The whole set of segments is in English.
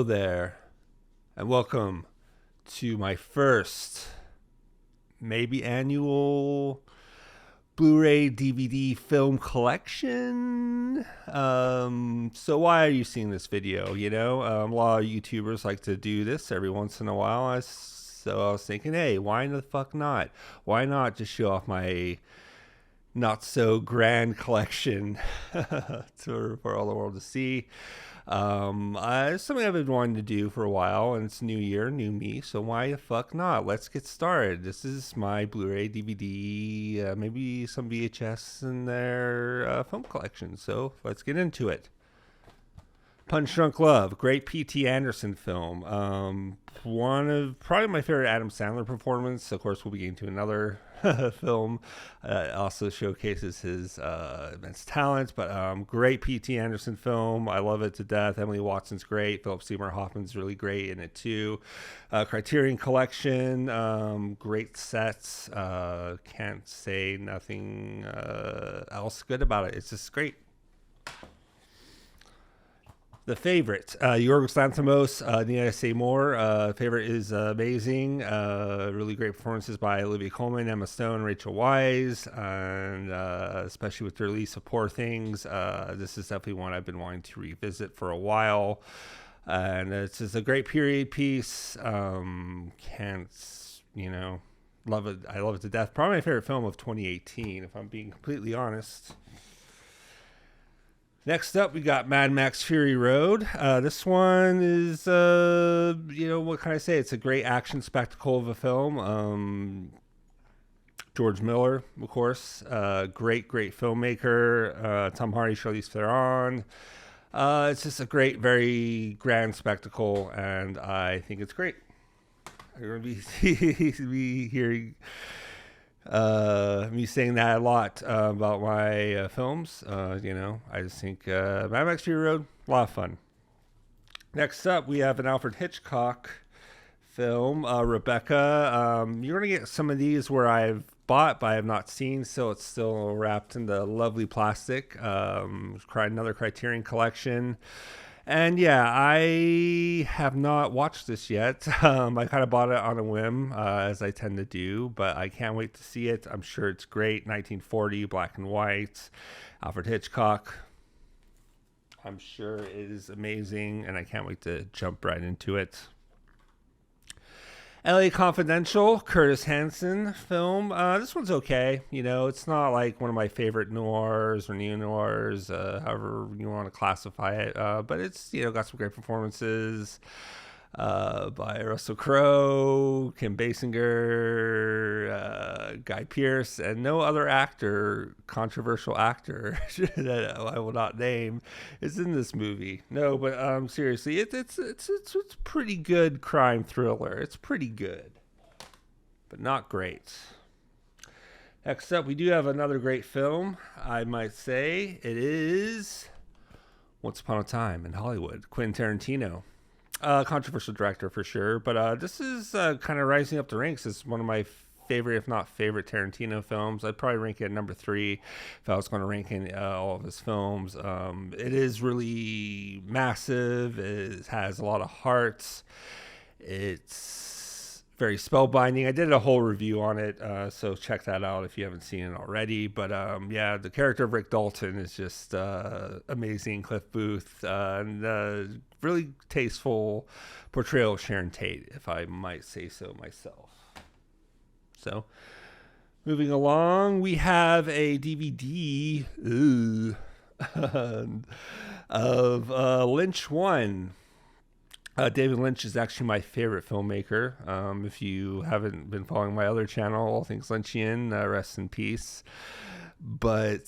Hello there, and welcome to my first, maybe annual Blu-ray DVD film collection. So why are you seeing this video? A lot of YouTubers like to do this every once in a while. So I was thinking, hey, why the fuck not? Why not just show off my not so grand collection for all the world to see? It's something I've been wanting to do for a while, and it's new year, new me, so why the fuck not? Let's get started. This is my Blu-ray, DVD, maybe some VHS in their film collection, so let's get into it. Punch Drunk Love, great P.T. Anderson film. One of probably my favorite Adam Sandler performance. Of course, we'll be getting to another film. Also showcases his immense talent, but great P.T. Anderson film. I love it to death. Emily Watson's great. Philip Seymour Hoffman's really great in it too. Criterion Collection, great sets. Can't say nothing else good about it. It's just great. The favorite, Yorgos Lanthimos, need I say more? Favorite is amazing. Really great performances by Olivia Colman, Emma Stone, Rachel Weisz, and especially with the release of Poor Things. This is definitely one I've been wanting to revisit for a while. And it's just a great period piece. Love it. I love it to death. Probably my favorite film of 2018, if I'm being completely honest. Next up, we got Mad Max Fury Road. This one is, what can I say? It's a great action spectacle of a film. George Miller, of course. Great filmmaker. Tom Hardy, Charlize Theron. It's just a great, very grand spectacle, and I think it's great. You're going to be hearing me saying that a lot about my films. I just think Mad Max Fury Road, a lot of fun. Next up, we have an Alfred Hitchcock film, Rebecca. You're going to get some of these where I've bought but I have not seen, so it's still wrapped in the lovely plastic. Another Criterion Collection. And yeah, I have not watched this yet. I kind of bought it on a whim, as I tend to do, but I can't wait to see it. I'm sure it's great. 1940, black and white, Alfred Hitchcock. I'm sure it is amazing, and I can't wait to jump right into it. LA Confidential, Curtis Hanson film. This one's okay. It's not like one of my favorite noirs or neo-noirs, however you want to classify it. But it's, got some great performances by Russell Crowe, Kim Basinger, Guy Pearce, and no other controversial actor that I will not name, is in this movie. No, but seriously, it's a pretty good crime thriller. It's pretty good, but not great. Next up, we do have another great film, I might say. It is Once Upon a Time in Hollywood, Quentin Tarantino. Controversial director for sure, but this is kind of rising up the ranks. It's one of my favorite, if not favorite, Tarantino films. I'd probably rank it at number 3 if I was going to rank in all of his films. It is really massive. It has a lot of heart. It's very spellbinding. I did a whole review on it, so check that out if you haven't seen it already. But the character of Rick Dalton is just amazing. Cliff Booth, and really tasteful portrayal of Sharon Tate, if I might say so myself. So, moving along, we have a DVD of Lynch 1. David Lynch is actually my favorite filmmaker. If you haven't been following my other channel, All Things Lynchian, rest in peace. But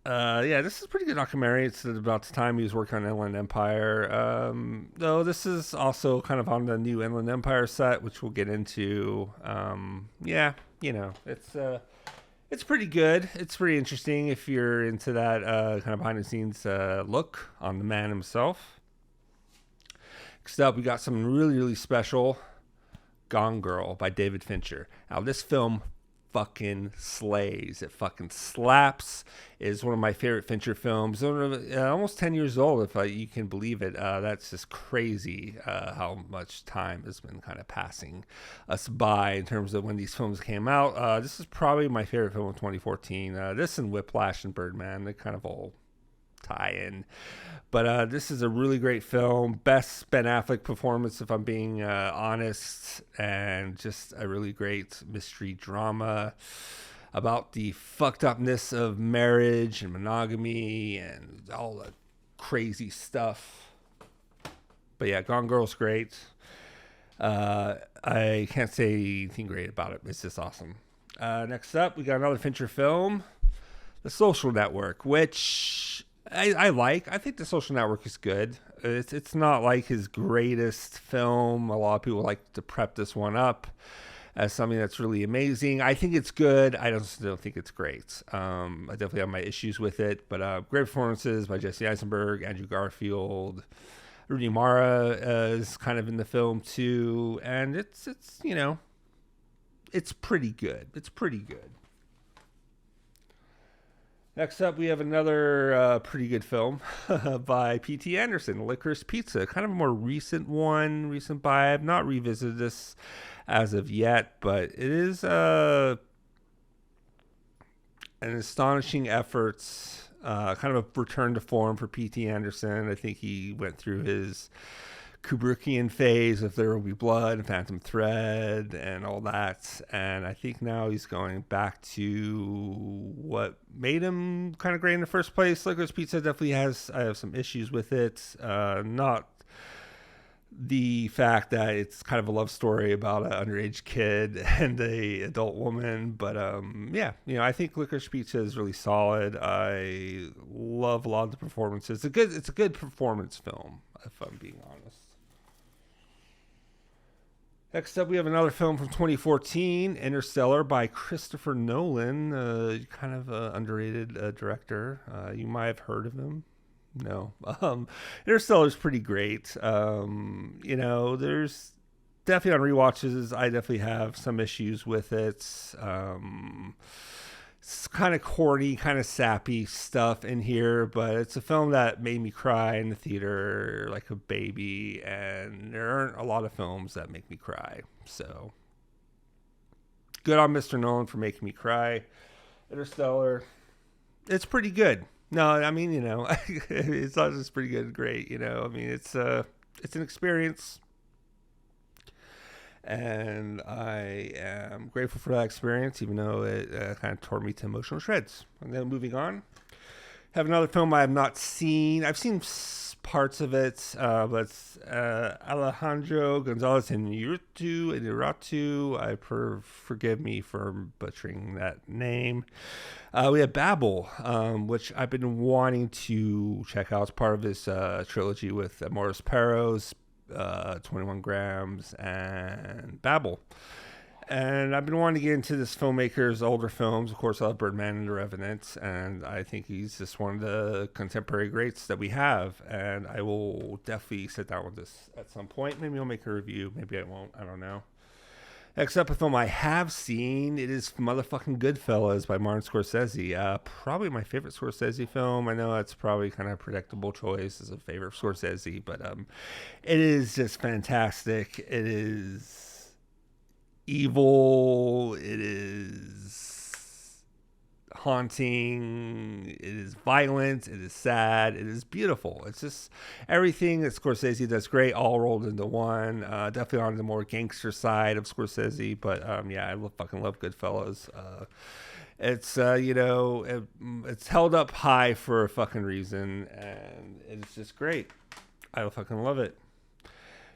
this is a pretty good documentary. It's about the time he was working on Inland Empire. Though this is also kind of on the new Inland Empire set, which we'll get into. It's pretty good. It's pretty interesting if you're into that kind of behind the scenes look on the man himself. Next up, we got something really, really special. Gone Girl by David Fincher. Now, this film fucking slays. It fucking slaps. It's one of my favorite Fincher films. Almost 10 years old, if you can believe it. That's just crazy how much time has been kind of passing us by in terms of when these films came out. This is probably my favorite film of 2014. This and Whiplash and Birdman, they kind of all tie in. But this is a really great film. Best Ben Affleck performance, if I'm being honest, and just a really great mystery drama about the fucked upness of marriage and monogamy and all the crazy stuff. But yeah, Gone Girl's great. I can't say anything great about it. It's just awesome. Next up, we got another Fincher film, The Social Network, which I like. I think The Social Network is good. It's not like his greatest film. A lot of people like to prep this one up as something that's really amazing. I think it's good. I don't think it's great. I definitely have my issues with it, but great performances by Jesse Eisenberg, Andrew Garfield, Rooney Mara is kind of in the film too, and it's pretty good. It's pretty good. Next up, we have another pretty good film by P.T. Anderson, Licorice Pizza. Kind of a more recent buy. I've not revisited this as of yet, but it is an astonishing effort, kind of a return to form for P.T. Anderson. I think he went through his Kubrickian phase of There Will Be Blood and Phantom Thread and all that, and I think now he's going back to what made him kind of great in the first place. Licorice Pizza definitely I have some issues with it, not the fact that it's kind of a love story about an underage kid and a adult woman, but I think Licorice Pizza is really solid. I love a lot of the performances. It's a good performance film, if I'm being honest. Next up, we have another film from 2014, Interstellar by Christopher Nolan, kind of an underrated director. You might have heard of him. No. Interstellar is pretty great. There's definitely on rewatches, I definitely have some issues with it. It's kind of corny, kind of sappy stuff in here, but it's a film that made me cry in the theater like a baby, and there aren't a lot of films that make me cry. So good on Mr. Nolan for making me cry. Interstellar, it's pretty good. No, I mean, it's not just pretty good, great, I mean, it's an experience. And I am grateful for that experience, even though it kind of tore me to emotional shreds. And then moving on, have another film I have not seen. I've seen parts of it, but it's Alejandro Gonzalez Inarritu. Forgive me for butchering that name. We have Babel, which I've been wanting to check out. It's part of this trilogy with Maurice Perros, 21 Grams, and Babel. And I've been wanting to get into this filmmaker's older films. Of course, I love Birdman and The Revenant, and I think he's just one of the contemporary greats that we have. And I will definitely sit down with this at some point. Maybe I'll make a review. Maybe I won't. I don't know. Next up, a film I have seen. It is motherfucking Goodfellas by Martin Scorsese. Probably my favorite Scorsese film. I know that's probably kind of a predictable choice as a favorite Scorsese, but it is just fantastic. It is evil. It is haunting. It is violent. It is sad. It is beautiful. It's just everything that Scorsese does great, all rolled into one. Definitely on the more gangster side of Scorsese, but I fucking love Goodfellas. It's it's held up high for a fucking reason, and it's just great. I fucking love it.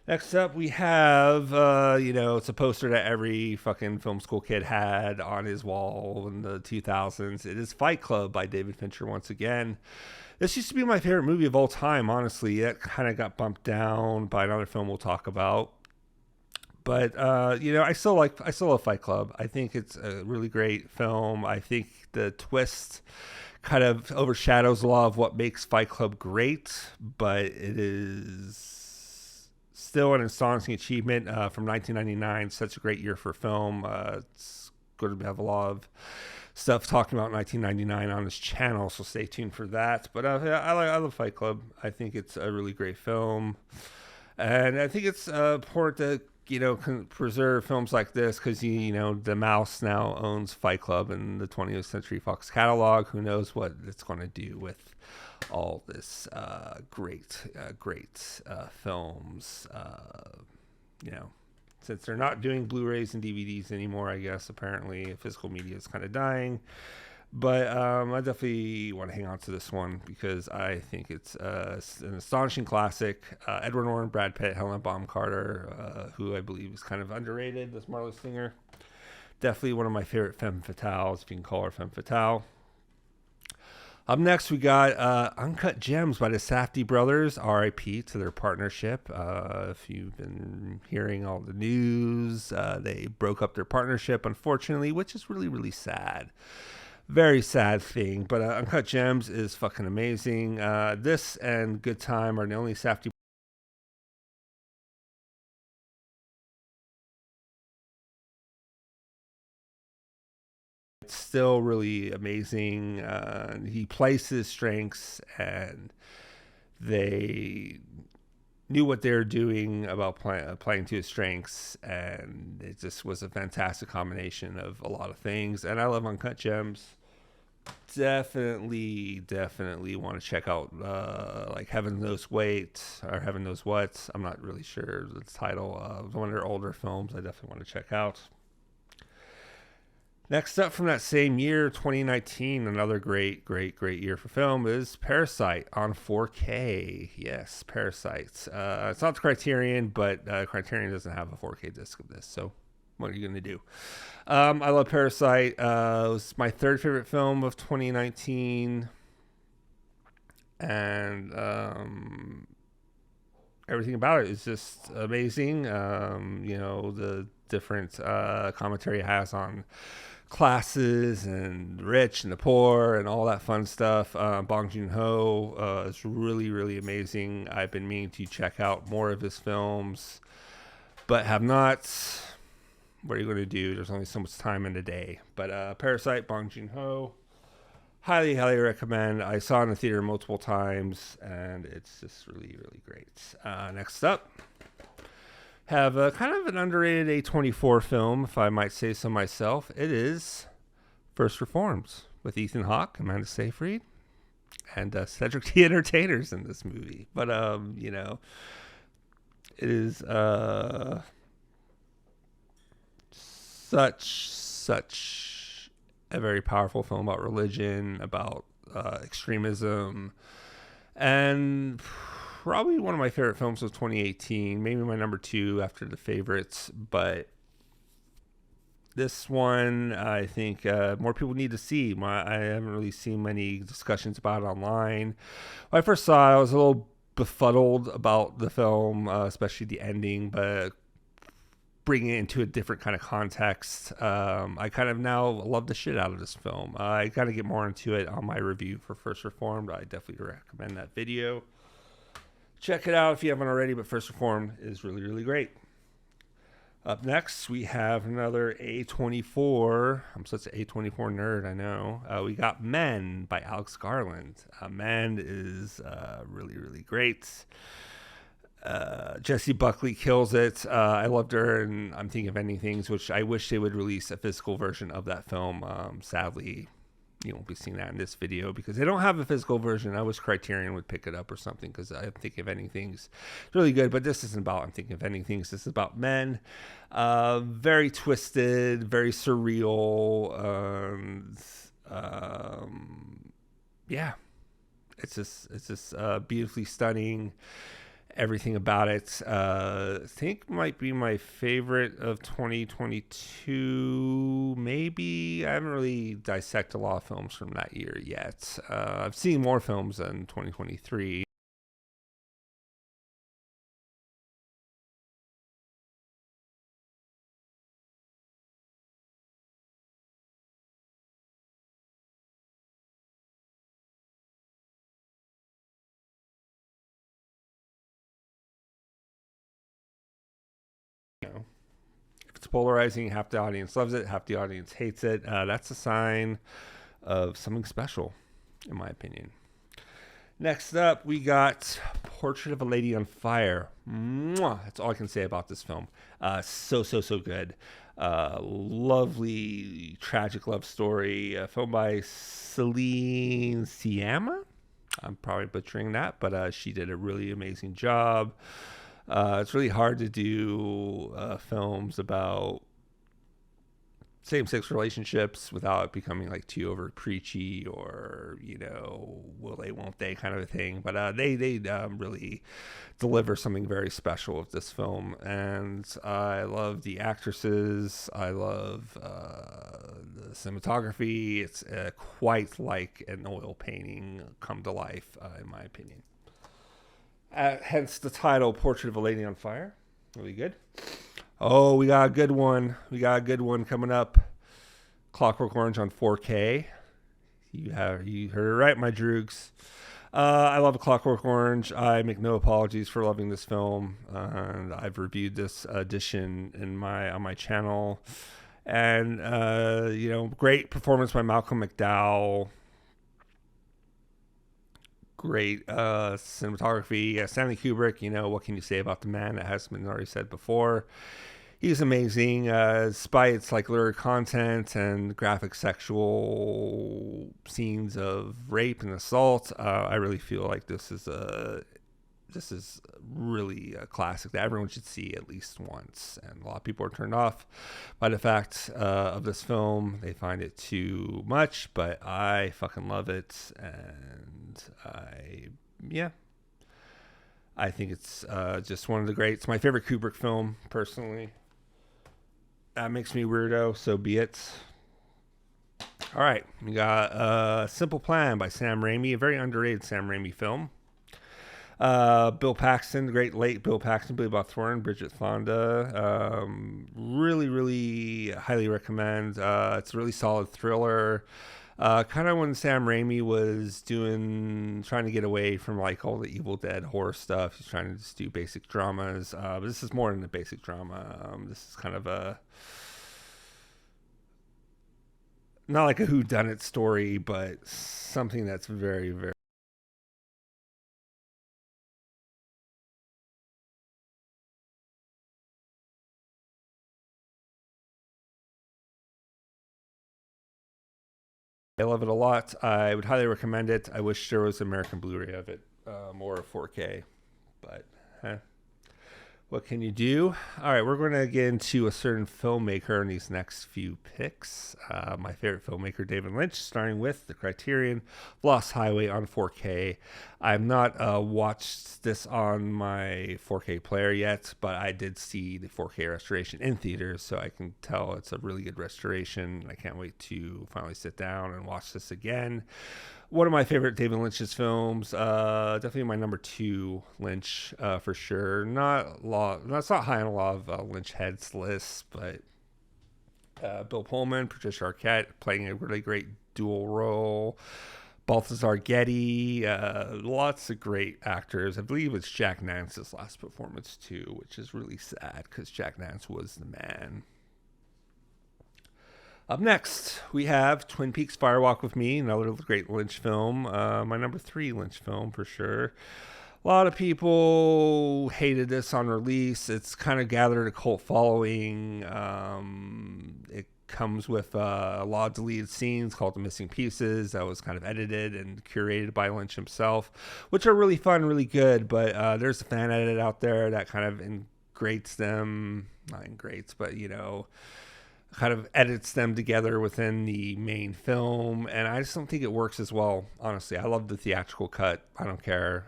Next up, we have, it's a poster that every fucking film school kid had on his wall in the 2000s. It is Fight Club by David Fincher once again. This used to be my favorite movie of all time, honestly. It kind of got bumped down by another film we'll talk about. But, I still love Fight Club. I think it's a really great film. I think the twist kind of overshadows a lot of what makes Fight Club great, but it is still an astonishing achievement from 1999. Such a great year for film. It's Gurbavalov stuff talking about 1999 on his channel, so stay tuned for that. But yeah, I love Fight Club. I think it's a really great film, and I think it's important to preserve films like this because the mouse now owns Fight Club in the 20th Century Fox catalog. Who knows what it's going to do with all this great films. Since they're not doing Blu-rays and DVDs anymore, I guess apparently physical media is kind of dying. But I definitely want to hang on to this one because I think it's an astonishing classic. Edward Norton, Brad Pitt, Helena Bonham Carter, who I believe is kind of underrated, this marvelous singer. Definitely one of my favorite femme fatales, if you can call her femme fatale. Up next, we got Uncut Gems by the Safdie brothers. R.I.P. to their partnership. If you've been hearing all the news, they broke up their partnership, unfortunately, which is really, really sad. Very sad thing, but Uncut Gems is fucking amazing. This and Good Time are the only Safdie. It's still really amazing. He plays his strengths, and they knew what they were doing about playing to his strengths, and it just was a fantastic combination of a lot of things. And I love Uncut Gems. Definitely want to check out like Heaven Knows Wait or Heaven Knows What. I'm not really sure the title of one of their older films. I definitely want to check out. Next up from that same year, 2019, another great year for film is Parasite on 4K. Yes, Parasite. It's not the Criterion, but Criterion doesn't have a 4K disc of this, so what are you going to do? I love Parasite. It was my third favorite film of 2019, and everything about it is just amazing. The different commentary it has on classes and rich and the poor and all that fun stuff. Bong Joon-ho is really amazing. I've been meaning to check out more of his films, but have not. What are you going to do? There's only so much time in the day. But Parasite, Bong Joon-ho, highly recommend. I saw it in the theater multiple times, and it's just really great. Next up, have a kind of an underrated A24 film, if I might say so myself. It is First Reformed with Ethan Hawke, Amanda Seyfried, and Cedric the Entertainer's in this movie. But it is such a very powerful film about religion, about extremism, and probably one of my favorite films of 2018, maybe my number 2 after The Favorites. But this one, I think more people need to see. I haven't really seen many discussions about it online. When I first saw it, I was a little befuddled about the film, especially the ending, but bringing it into a different kind of context, I kind of now love the shit out of this film. I got to get more into it on my review for First Reformed. I definitely recommend that video. Check it out if you haven't already, but First Reformed is really great. Up next, we have another A24. I'm such an A24 nerd, I know. We got Men by Alex Garland. Men is really great. Jessie Buckley kills it. I loved her, and I'm thinking of Ending Things, which I wish they would release a physical version of that film. Sadly, you won't be seeing that in this video because they don't have a physical version. I wish Criterion would pick it up or something because I'm thinking of Ending Things. It's really good, but this isn't about I'm thinking of Ending Things. This is about Men. Very twisted, very surreal. Yeah, it's just beautifully stunning. Everything about it, I think might be my favorite of 2022. Maybe I haven't really dissected a lot of films from that year yet. I've seen more films in 2023. If it's polarizing. Half the audience loves it, half the audience hates it. That's a sign of something special, in my opinion. Next up, we got Portrait of a Lady on Fire. Mwah! That's all I can say about this film. So good. Lovely, tragic love story. Filmed by Celine Sciamma. I'm probably butchering that, but she did a really amazing job. It's really hard to do films about same-sex relationships without it becoming like too over preachy or, you know, will they, won't they kind of a thing. But they really deliver something very special with this film. And I love the actresses. I love the cinematography. It's quite like an oil painting come to life, in my opinion. Hence the title, Portrait of a Lady on Fire. Really good. Oh, we got a good one. We got a good one coming up. Clockwork Orange on 4K. You heard it right, my droogs. I love Clockwork Orange. I make no apologies for loving this film, and I've reviewed this edition on my channel. And you know, great performance by Malcolm McDowell. Great cinematography. Stanley Kubrick, you know, what can you say about the man? That has been already said before. He's amazing, despite its like lyric content and graphic sexual scenes of rape and assault. I really feel like this is really a classic that everyone should see at least once. And a lot of people are turned off by the fact of this film. They find it too much, but I fucking love it. And I think it's just one of the greats. My favorite Kubrick film, personally. That makes me weirdo, so be it. All right, we got Simple Plan by Sam Raimi, a very underrated Sam Raimi film. Bill Paxton, the great late Bill Paxton, Billy Bob Thornton, Bridget Fonda. Really highly recommend. It's a really solid thriller. Kind of when Sam Raimi was trying to get away from like all the Evil Dead horror stuff. He's trying to just do basic dramas. But this is more than a basic drama. This is kind of not like a whodunit story, but something that's very, very. I love it a lot. I would highly recommend it. I wish there was an American Blu-ray of it, or 4K, but what can you do? All right, we're going to get into a certain filmmaker in these next few picks. My favorite filmmaker, David Lynch, starting with The Criterion, Lost Highway on 4K. I've not watched this on my 4K player yet, but I did see the 4K restoration in theaters, so I can tell it's a really good restoration. I can't wait to finally sit down and watch this again. One of my favorite David Lynch's films, definitely my number 2 Lynch for sure. That's not high on a lot of Lynch heads lists, but Bill Pullman, Patricia Arquette playing a really great dual role. Balthazar Getty, lots of great actors. I believe it's Jack Nance's last performance too, which is really sad because Jack Nance was the man. Up next, we have Twin Peaks Firewalk With Me, another great Lynch film. My number 3 Lynch film for sure. A lot of people hated this on release. It's kind of gathered a cult following. It comes with a lot of deleted scenes called The Missing Pieces that was kind of edited and curated by Lynch himself, which are really fun, really good. But there's a fan edit out there that kind of ingrates them, not ingrates, but you know, kind of edits them together within the main film, and I just don't think it works as well, honestly. I love the theatrical cut. I don't care.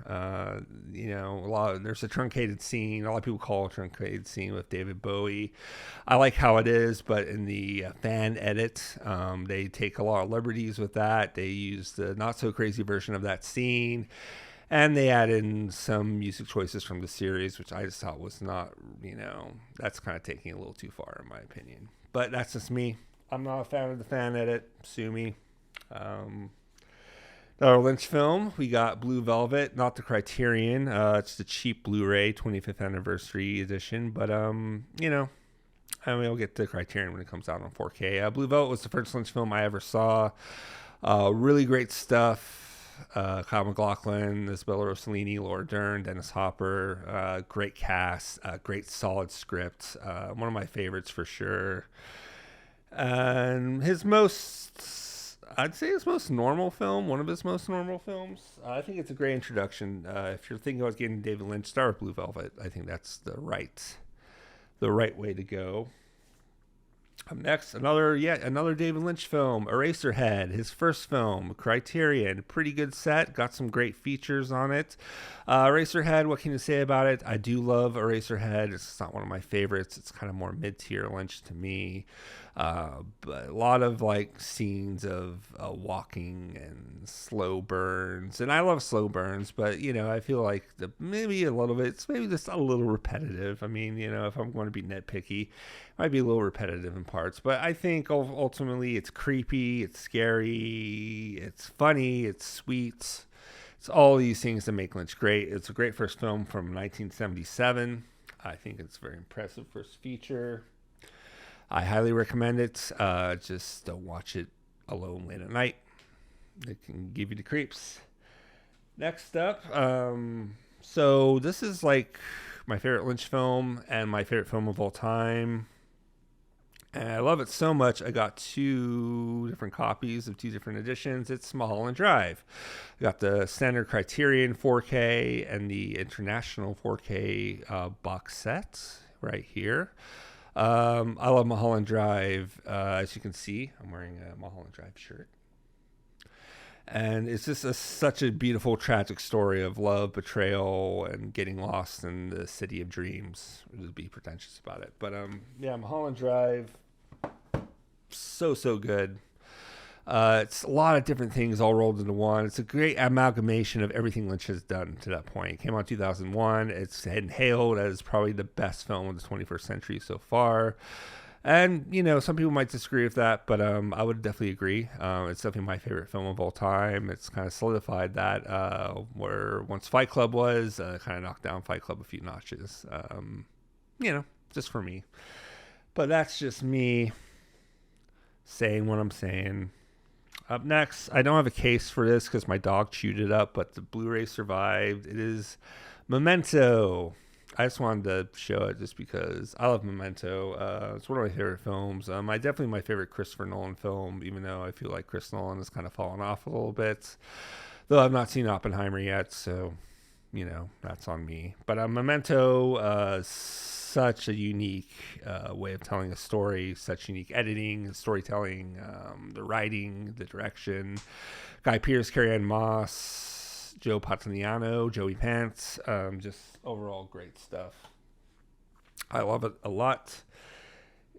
You know, there's a truncated scene. A lot of people call it a truncated scene with David Bowie. I like how it is, but in the fan edit, they take a lot of liberties with that. They use the not so crazy version of that scene, and they add in some music choices from the series, which I just thought was not, you know, that's kind of taking it a little too far in my opinion. But that's just me. I'm not a fan of the fan edit. Sue me. Another Lynch film. We got Blue Velvet, not the Criterion. It's the cheap Blu-ray 25th anniversary edition. But, you know, and we'll get to Criterion when it comes out on 4K. Blue Velvet was the first Lynch film I ever saw. Really great stuff. Kyle MacLachlan, Isabella Rossellini, Laura Dern, Dennis Hopper. Great cast. Great solid script. One of my favorites for sure. And I'd say his most normal film, one of his most normal films. I think it's a great introduction. If you're thinking about getting David Lynch, start with Blue Velvet. I think that's the right way to go. Up next, another David Lynch film, Eraserhead, his first film, Criterion. Pretty good set, got some great features on it. Eraserhead, what can you say about it? I do love Eraserhead. It's not one of my favorites. It's kind of more mid-tier Lynch to me. But a lot of like scenes of walking and slow burns, and I love slow burns, but I feel like maybe a little bit, it's maybe just a little repetitive. I mean, if I'm going to be nitpicky, it might be a little repetitive in parts, but I think ultimately it's creepy, it's scary, it's funny, it's sweet. It's all these things that make Lynch great. It's a great first film from 1977. I think it's a very impressive first feature. I highly recommend it. Just don't watch it alone late at night. It can give you the creeps. Next up, so this is like my favorite Lynch film and my favorite film of all time. And I love it so much, I got 2 different copies of 2 different editions. It's Mahal and Drive. I got the standard Criterion 4K and the International 4K box set right here. I love Mahal and Drive. As you can see, I'm wearing a Mahal and Drive shirt. And it's just such a beautiful, tragic story of love, betrayal, and getting lost in the city of dreams. To be pretentious about it. But Mahal and Drive, so good. It's a lot of different things all rolled into one. It's a great amalgamation of everything Lynch has done to that point. It came out in 2001. It's hailed as probably the best film of the 21st century so far. And, some people might disagree with that, but I would definitely agree. It's definitely my favorite film of all time. It's kind of solidified that where once Fight Club was, kind of knocked down Fight Club a few notches. Just for me. But that's just me saying what I'm saying. Up next, I don't have a case for this because my dog chewed it up, but the Blu-ray survived. It is Memento. I just wanted to show it just because I love Memento. It's one of my favorite films. Definitely my favorite Christopher Nolan film, even though I feel like Chris Nolan has kind of fallen off a little bit. Though I've not seen Oppenheimer yet, so, that's on me. But Memento, such a unique way of telling a story, such unique editing, storytelling, the writing, the direction. Guy Pearce, Carrie-Anne Moss, Joe Pantoliano, Joey Pants, just overall great stuff. I love it a lot.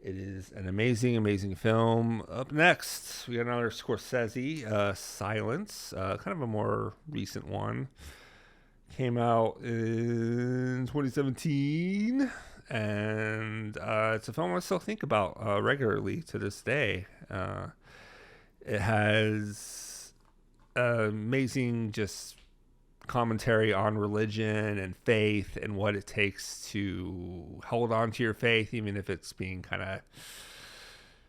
It is an amazing film. Up next, we got another Scorsese, Silence, kind of a more recent one. Came out in 2017. And it's a film I still think about regularly to this day. It has amazing just commentary on religion and faith and what it takes to hold on to your faith, even if it's being kind of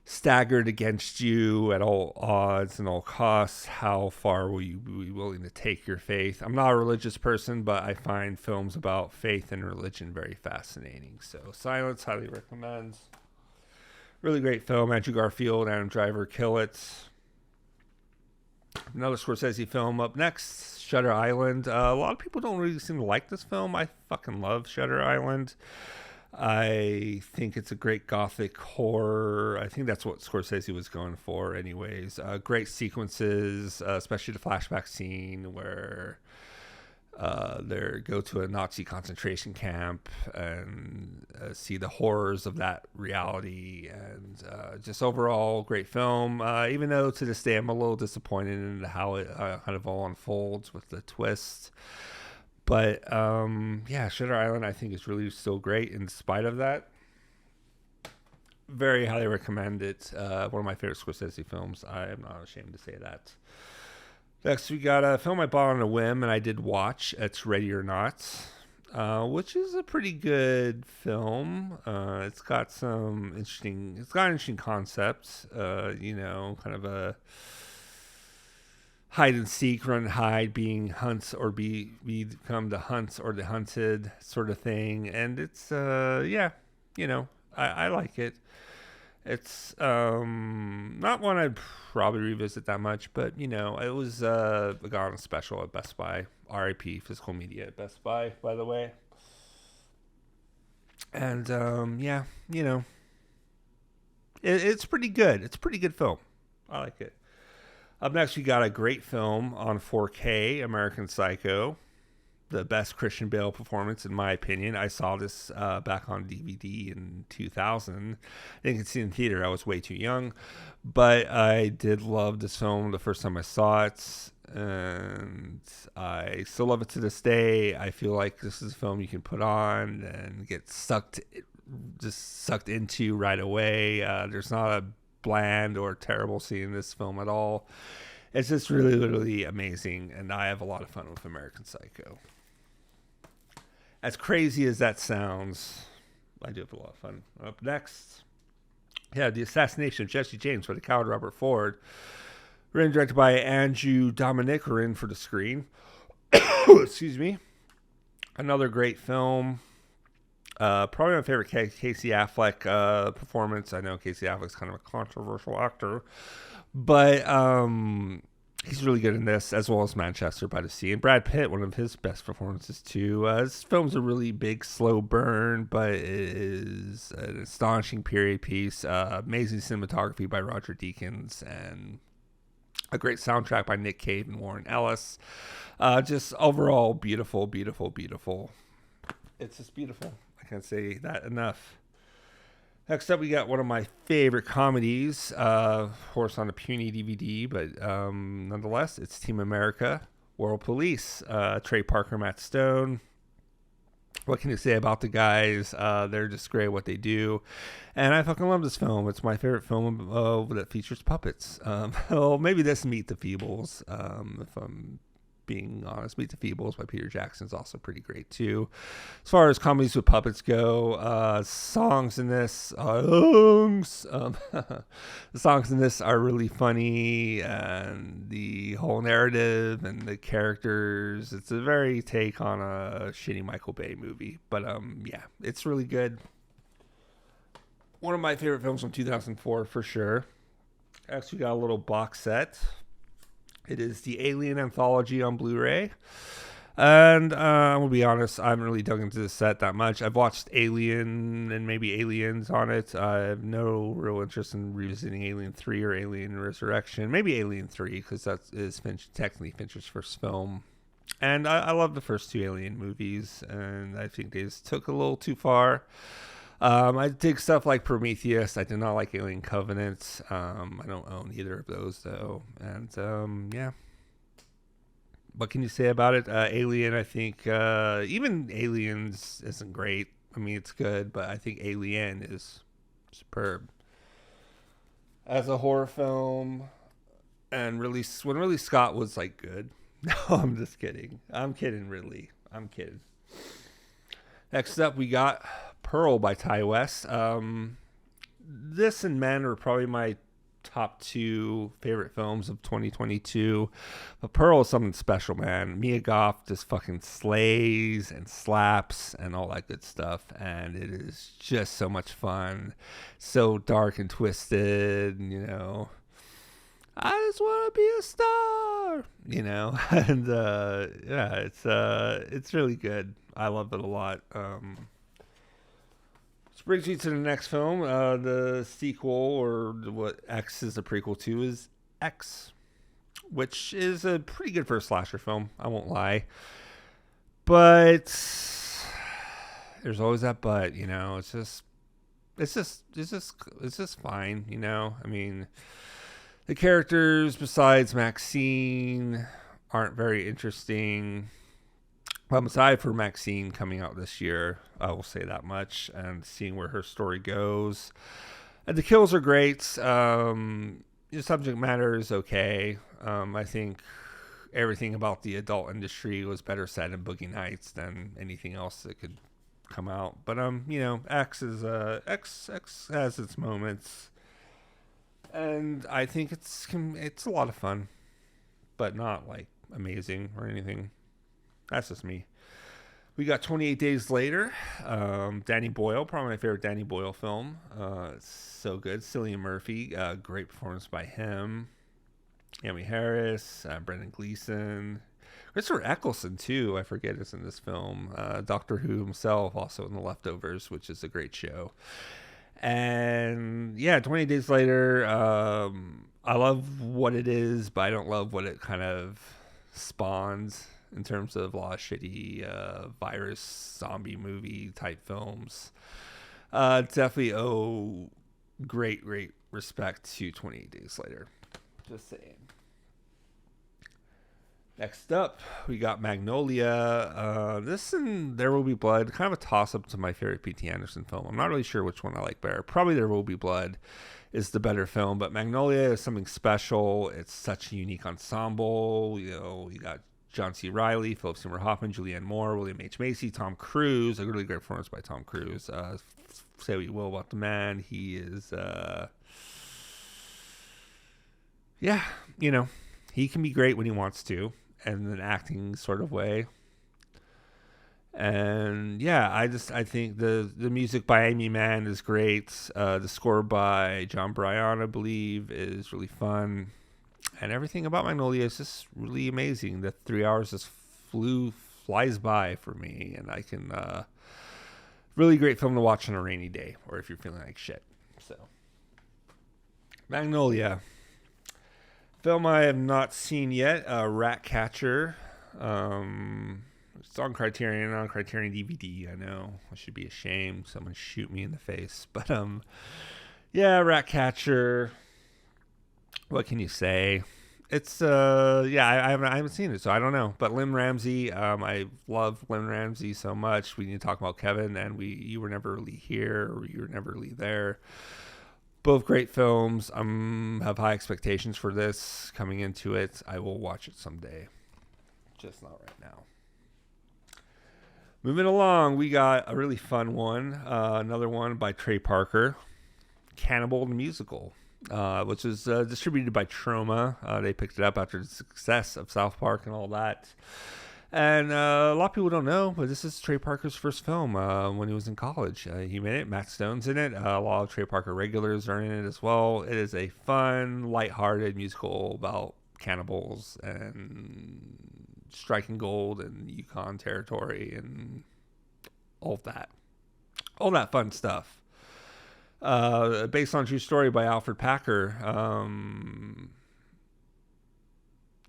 staggered against you at all odds and all costs. How far will you be willing to take your faith? I'm not a religious person, but I find films about faith and religion very fascinating. So Silence, highly recommend. Really great film. Andrew Garfield, Adam Driver kill it. Another Scorsese film up next, Shudder Island. A lot of people don't really seem to like this film. I fucking love Shudder Island. I think it's a great gothic horror. I think that's what Scorsese was going for anyways. Great sequences, especially the flashback scene where they go to a Nazi concentration camp and see the horrors of that reality. And just overall, great film. Even though to this day I'm a little disappointed in how it kind of all unfolds with the twist. But, Shutter Island, I think, is really still great in spite of that. Very highly recommend it. One of my favorite Scorsese films. I am not ashamed to say that. Next, we got a film I bought on a whim, and I did watch. It's Ready or Not. which is a pretty good film. It's got interesting concepts. Kind of a hide and seek, run and hide, being hunts or become the hunts or the hunted sort of thing. And it's I like it. It's not one I'd probably revisit that much, but it was got on a special at Best Buy. RIP physical media at Best Buy, by the way. And it's pretty good. It's a pretty good film. I like it. Up next, we got a great film on 4K, American Psycho. The best Christian Bale performance, in my opinion. I saw this back on DVD in 2000. I didn't see it in theater. I was way too young. But I did love this film the first time I saw it. And I still love it to this day. I feel like this is a film you can put on and get sucked into right away. There's not a bland or terrible scene in this film at all. It's just really, really amazing. And I have a lot of fun with American Psycho. As crazy as that sounds, I do have a lot of fun. Up next, The Assassination of Jesse James by the coward Robert Ford. Written and directed by Andrew Dominic, are in for the screen. Excuse me. Another great film. Probably my favorite Casey Affleck performance. I know Casey Affleck's kind of a controversial actor, but he's really good in this, as well as Manchester by the Sea. And Brad Pitt, one of his best performances too. This film's a really big, slow burn, but it is an astonishing period piece. Amazing cinematography by Roger Deakins, and a great soundtrack by Nick Cave and Warren Ellis. Just overall beautiful, beautiful, beautiful. It's just beautiful. I can't say that enough. Next up, we got one of my favorite comedies, of course on a puny DVD, but nonetheless, it's Team America, World Police. Trey Parker, Matt Stone. What can you say about the guys? They're just great at what they do. And I fucking love this film. It's my favorite film that features puppets. Well, maybe this Meet the Feebles, if I'm being honest. Meet the Feebles by Peter Jackson is also pretty great too. As far as comedies with puppets go, songs in this, the songs in this are really funny, and the whole narrative and the characters, it's a very take on a shitty Michael Bay movie, but it's really good. One of my favorite films from 2004 for sure. Actually got a little box set. It is the Alien Anthology on Blu-ray. And I'm going to be honest, I haven't really dug into the set that much. I've watched Alien and maybe Aliens on it. I have no real interest in revisiting Alien 3 or Alien Resurrection. Maybe Alien 3, because that is technically Fincher's first film. And I love the first two Alien movies, and I think they just took a little too far. I dig stuff like Prometheus. I did not like Alien Covenant. I don't own either of those, though. And, what can you say about it? Alien, I think, even Aliens isn't great. I mean, it's good, but I think Alien is superb. As a horror film, and when Ridley Scott was, good. No, I'm just kidding. I'm kidding, Ridley. I'm kidding. Next up, we got Pearl by Ty West. This and Men are probably my top two favorite films of 2022. But Pearl is something special, man. Mia Goth just fucking slays and slaps and all that good stuff. And it is just so much fun. So dark and twisted, I just want to be a star, and it's really good. I love it a lot. Which brings me to the next film. The sequel, or what X is a prequel to, is X, which is a pretty good first slasher film. I won't lie, but there's always that but. It's just fine. I mean, the characters besides Maxine aren't very interesting. Aside from Maxine coming out this year, I will say that much, and seeing where her story goes. And the kills are great. The subject matter is okay. I think everything about the adult industry was better said in Boogie Nights than anything else that could come out. But you know, X has its moments, and I think it's a lot of fun, but not like amazing or anything. That's just me. We got 28 Days Later. Danny Boyle, probably my favorite Danny Boyle film. It's so good. Cillian Murphy, great performance by him. Amy Harris, Brendan Gleeson, Christopher Eccleston too. I forget is in this film. Doctor Who himself, also in The Leftovers, which is a great show. And yeah, 28 Days Later. I love what it is, but I don't love what it kind of spawns in terms of a lot of shitty virus zombie movie type films. Definitely owe great respect to 28 Days Later. Just saying. Next up, we got Magnolia. This and There Will Be Blood, kind of a toss-up to my favorite P.T. Anderson film. I'm not really sure which one I like better. Probably There Will Be Blood is the better film, but Magnolia is something special. It's such a unique ensemble. You know, you got John C. Reilly, Philip Seymour Hoffman, Julianne Moore, William H. Macy, Tom Cruise. A really great performance by Tom Cruise. Say what you will about the man. He is, yeah, you know, he can be great when he wants to, and in an acting sort of way. And yeah, I think the music by Amy Mann is great. The score by John Bryan, I believe, is really fun. And everything about Magnolia is just really amazing. The 3 hours just flies by for me, and I can really great film to watch on a rainy day, or if you're feeling like shit. So, Magnolia, film I have not seen yet. Ratcatcher. It's on Criterion DVD. I know I should be ashamed. Someone shoot me in the face, but yeah, Ratcatcher. What can you say? It's yeah, I haven't seen it, so I don't know. But Lynn Ramsey, I love Lynn Ramsey so much. We need to talk about Kevin and You Were Never Really Here, or You Were Never Really There. Both great films. Have high expectations for this coming into it. I will watch it someday, just not right now. Moving along, we got a really fun one. Another one by Trey Parker, Cannibal Musical. Which is distributed by Troma. They picked it up after the success of South Park and all that. And a lot of people don't know, but this is Trey Parker's first film when he was in college. He made it. Matt Stone's in it. A lot of Trey Parker regulars are in it as well. It is a fun, lighthearted musical about cannibals and striking gold and Yukon territory and all of that. All that fun stuff. Based on a true story by Alfred Packer,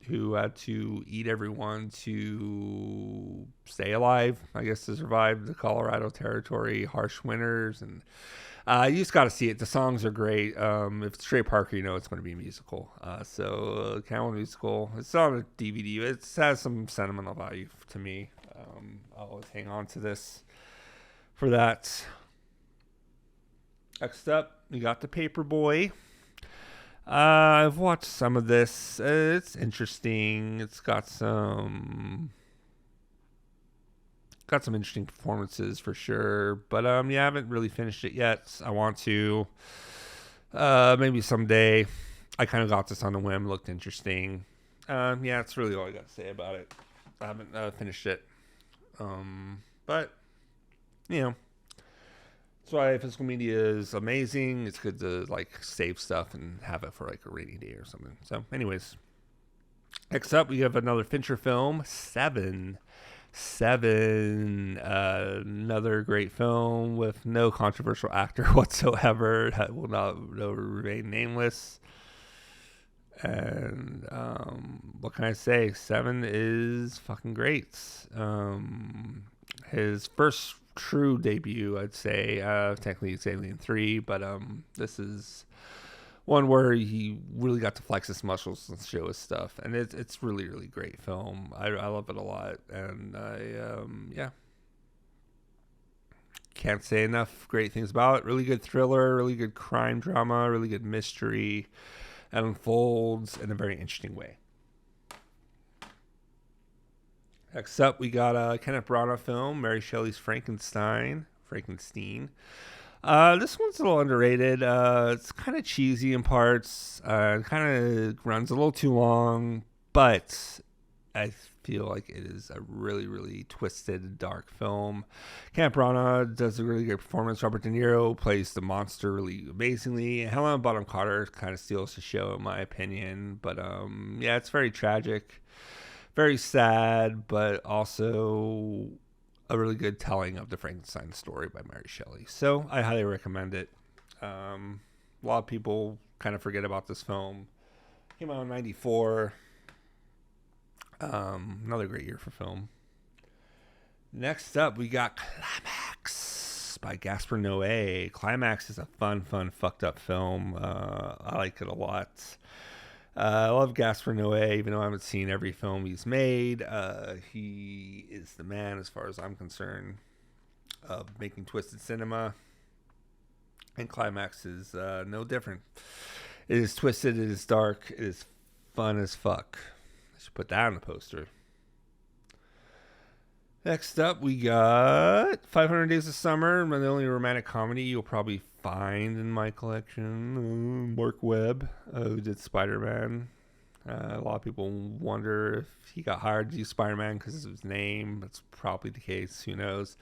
who had to eat everyone to stay alive, I guess, to survive the Colorado territory, harsh winters. And you just got to see it. The songs are great. If it's Trey Parker, you know it's going to be a musical. So Cannibal Musical, it's on a DVD. It has some sentimental value to me. I'll always hang on to this for that. Next up, we got The Paperboy. I've watched some of this. It's interesting. It's got some interesting performances for sure. But yeah, I haven't really finished it yet. I want to. Maybe someday. I kind of got this on a whim. It looked interesting. Yeah, that's really all I got to say about it. I haven't finished it. But you know. That's why physical media is amazing. It's good to like save stuff and have it for like a rainy day or something. So anyways, next up we have another Fincher film, Seven. Another great film with no controversial actor whatsoever that will not remain nameless. And what can I say? Seven is fucking great. His first true debut, I'd say. Technically it's Alien 3, but this is one where he really got to flex his muscles and show his stuff, and it's really great film. I love it a lot, and yeah, can't say enough great things about it. Really good thriller, really good crime drama, really good mystery, and unfolds in a very interesting way. Next up, we got a Kenneth Branagh film, Mary Shelley's Frankenstein. This one's a little underrated. It's kind of cheesy in parts. Kind of runs a little too long, but I feel like it is a really, really twisted, dark film. Kenneth Branagh does a really great performance. Robert De Niro plays the monster really amazingly. Helena Bonham Carter kind of steals the show, in my opinion. But yeah, it's very tragic, very sad, but also a really good telling of the Frankenstein story by Mary Shelley. So I highly recommend it. A lot of people kind of forget about this film. Came out in '94. Another great year for film. Next up, we got Climax by Gaspar Noé. Climax is a fun, fucked up film. I like it a lot. I love Gaspar Noé, even though I haven't seen every film he's made. He is the man, as far as I'm concerned, of making twisted cinema. And Climax is no different. It is twisted, it is dark, it is fun as fuck. I should put that on the poster. Next up, we got 500 Days of Summer, the only romantic comedy you'll probably find in my collection. Mark Webb, who did Spider-Man. A lot of people wonder if he got hired to do Spider-Man because of his name. That's probably the case. Who knows?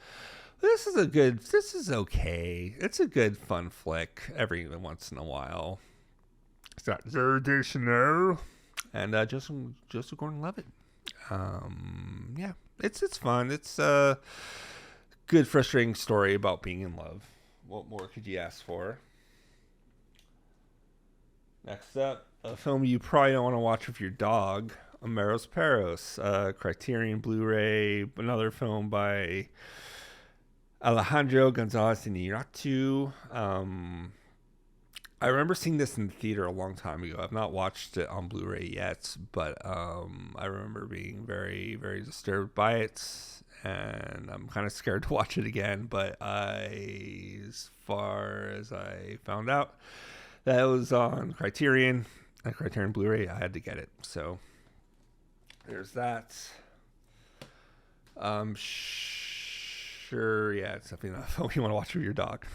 This is okay. It's a good, fun flick every once in a while. It's got Zero de Janeiro and Joseph Gordon-Levitt. Yeah, it's fun. It's a good, frustrating story about being in love. What more could you ask for? Next up, a film you probably don't want to watch with your dog, Ameros Perros, Criterion Blu-ray, another film by Alejandro Gonzalez Iñárritu. I remember seeing this in the theater a long time ago. I've not watched it on Blu-ray yet, but I remember being very, very disturbed by it, and I'm kind of scared to watch it again. But as far as I found out, that was on Criterion Blu-ray. I had to get it, so there's that. Sure, yeah, it's definitely not a film you want to watch with your dog.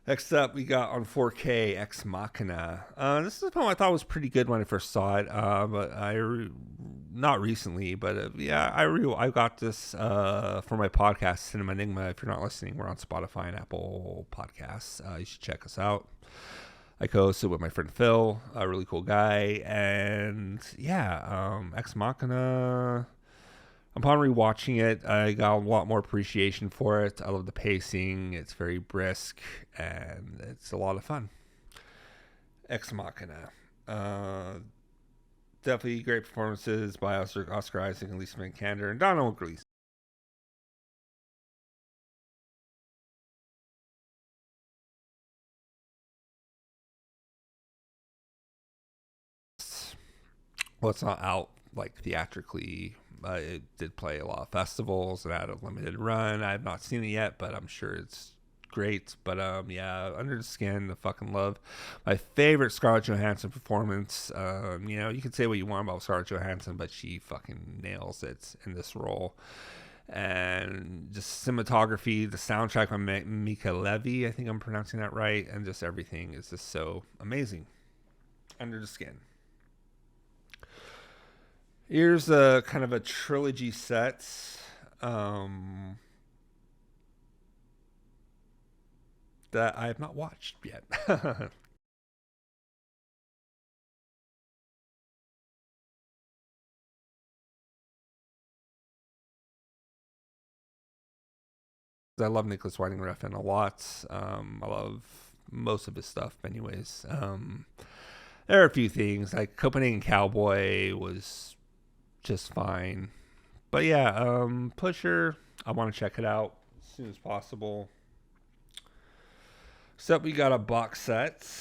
Next up, we got on 4K Ex Machina. This is a film I thought was pretty good when I first saw it, but not recently. But yeah, I got this for my podcast, Cinema Enigma. If you're not listening, we're on Spotify and Apple Podcasts. You should check us out. I co-hosted with my friend Phil, a really cool guy, and yeah, Ex Machina. Upon rewatching it, I got a lot more appreciation for it. I love the pacing. It's very brisk, and it's a lot of fun. Ex Machina. Definitely great performances by Oscar Isaac and Lisa Vikander and Donald Gleeson. Well, it's not out like theatrically. It did play a lot of festivals. It had a limited run. I have not seen it yet, but I'm sure it's great. But yeah, Under the Skin, I fucking love. My favorite Scarlett Johansson performance. You can say what you want about Scarlett Johansson, but she fucking nails it in this role. And just cinematography, the soundtrack by Mika Levy, I think I'm pronouncing that right, and just everything is just so amazing. Under the Skin. Here's a kind of a trilogy set. That I have not watched yet. I love Nicholas Winding Refn a lot. I love most of his stuff anyways. There are a few things, like Copenhagen Cowboy was just fine. But yeah, Pusher, I want to check it out as soon as possible. So we got a box set.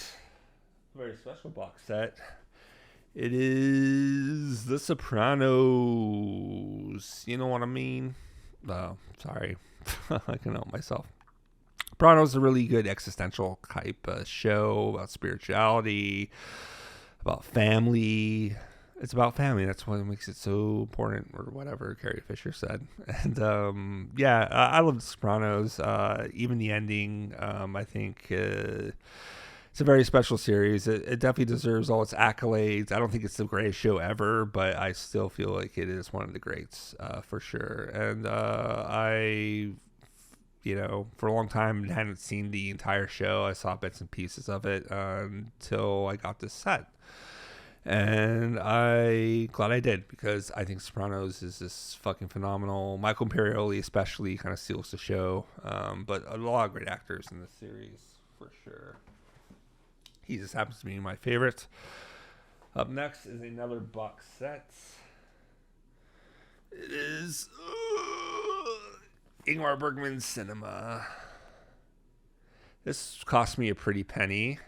A very special box set. It is The Sopranos. You know what I mean? Oh, sorry. I can help myself. Sopranos is a really good existential type show about spirituality, about family. It's about family. That's what makes it so important, or whatever Carrie Fisher said. And yeah, I love The Sopranos. Even the ending, I think it's a very special series. It definitely deserves all its accolades. I don't think it's the greatest show ever, but I still feel like it is one of the greats for sure. And for a long time, hadn't seen the entire show. I saw bits and pieces of it until I got this set. And I glad I did, because I think Sopranos is just fucking phenomenal. Michael Imperioli especially kind of steals the show, but a lot of great actors in this series for sure. He just happens to be my favorite. Up next is another box set. It is Ingmar Bergman Cinema. This cost me a pretty penny.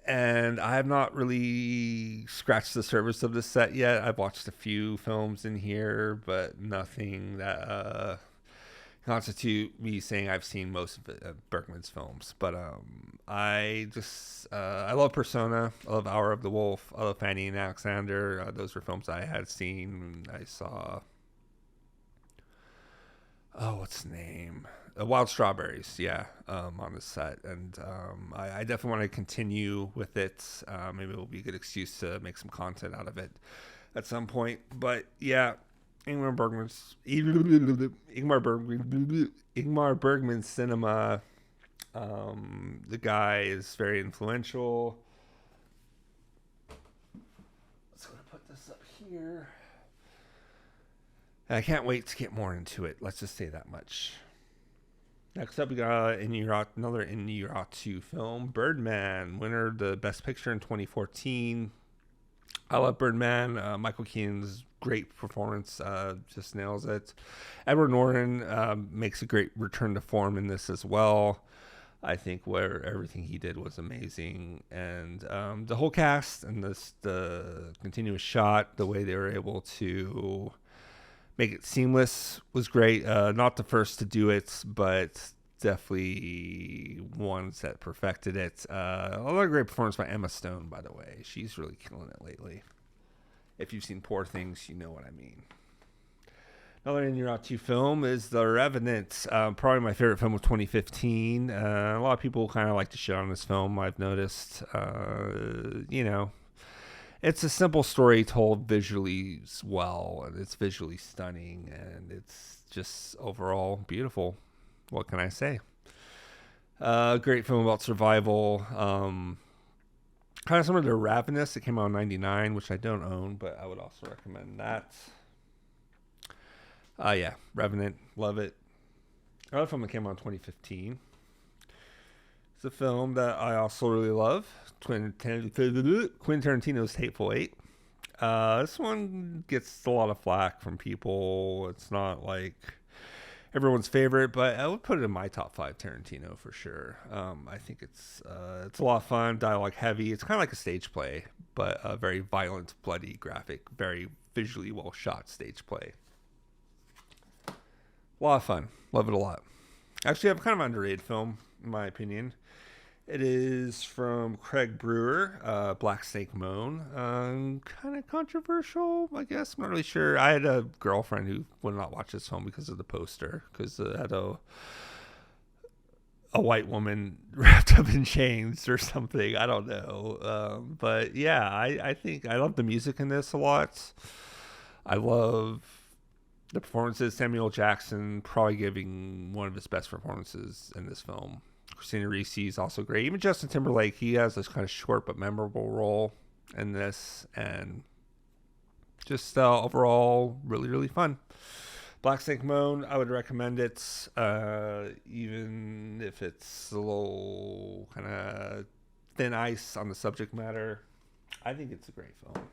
And I have not really scratched the surface of this set yet. I've watched a few films in here, but nothing that constitute me saying I've seen most of Bergman's films. But I love Persona. I love Hour of the Wolf. I love Fanny and Alexander. Those were films I had seen. I saw... what's the name? Wild Strawberries, yeah, on the set. And I definitely want to continue with it. Maybe it will be a good excuse to make some content out of it at some point. But yeah, Ingmar Bergman Cinema. The guy is very influential. Let's go put this up here. I can't wait to get more into it. Let's just say that much. Next up, we got another Inarritu film, Birdman, winner of the Best Picture in 2014. I love Birdman. Michael Keaton's great performance just nails it. Edward Norton makes a great return to form in this as well. I think where everything he did was amazing, and the whole cast and the continuous shot, the way they were able to make it seamless was great. Not the first to do it, but definitely ones that perfected it. A lot of great performance by Emma Stone, by the way. She's really killing it lately. If you've seen Poor Things, you know what I mean. Another Inarritu film is The Revenant. Probably my favorite film of 2015. A lot of people kind of like to shit on this film, I've noticed. It's a simple story told visually well, and it's visually stunning, and it's just overall beautiful. What can I say? Great film about survival. Kind of similar to Ravenous. It came out in 99, which I don't own, but I would also recommend that. Yeah, Revenant. Love it. Another film that came out in 2015. It's a film that I also really love. Quentin Tarantino's Hateful Eight. This one gets a lot of flack from people. It's not like everyone's favorite, but I would put it in my top 5 Tarantino for sure. I think it's a lot of fun, dialogue heavy. It's kind of like a stage play, but a very violent, bloody, graphic, very visually well shot stage play. A lot of fun. Love it a lot. Actually, I have kind of an underrated film, in my opinion. It is from Craig Brewer, Black Snake Moan. Kind of controversial, I guess. I'm not really sure. I had a girlfriend who would not watch this film because of the poster, because it had a white woman wrapped up in chains or something. I don't know. But yeah, I think I love the music in this a lot. I love the performances. Samuel Jackson probably giving one of his best performances in this film. Christina Ricci is also great. Even Justin Timberlake, he has this kind of short but memorable role in this, and just overall really, really fun. Black Snake Moan, I would recommend it, even if it's a little kind of thin ice on the subject matter. I think it's a great film.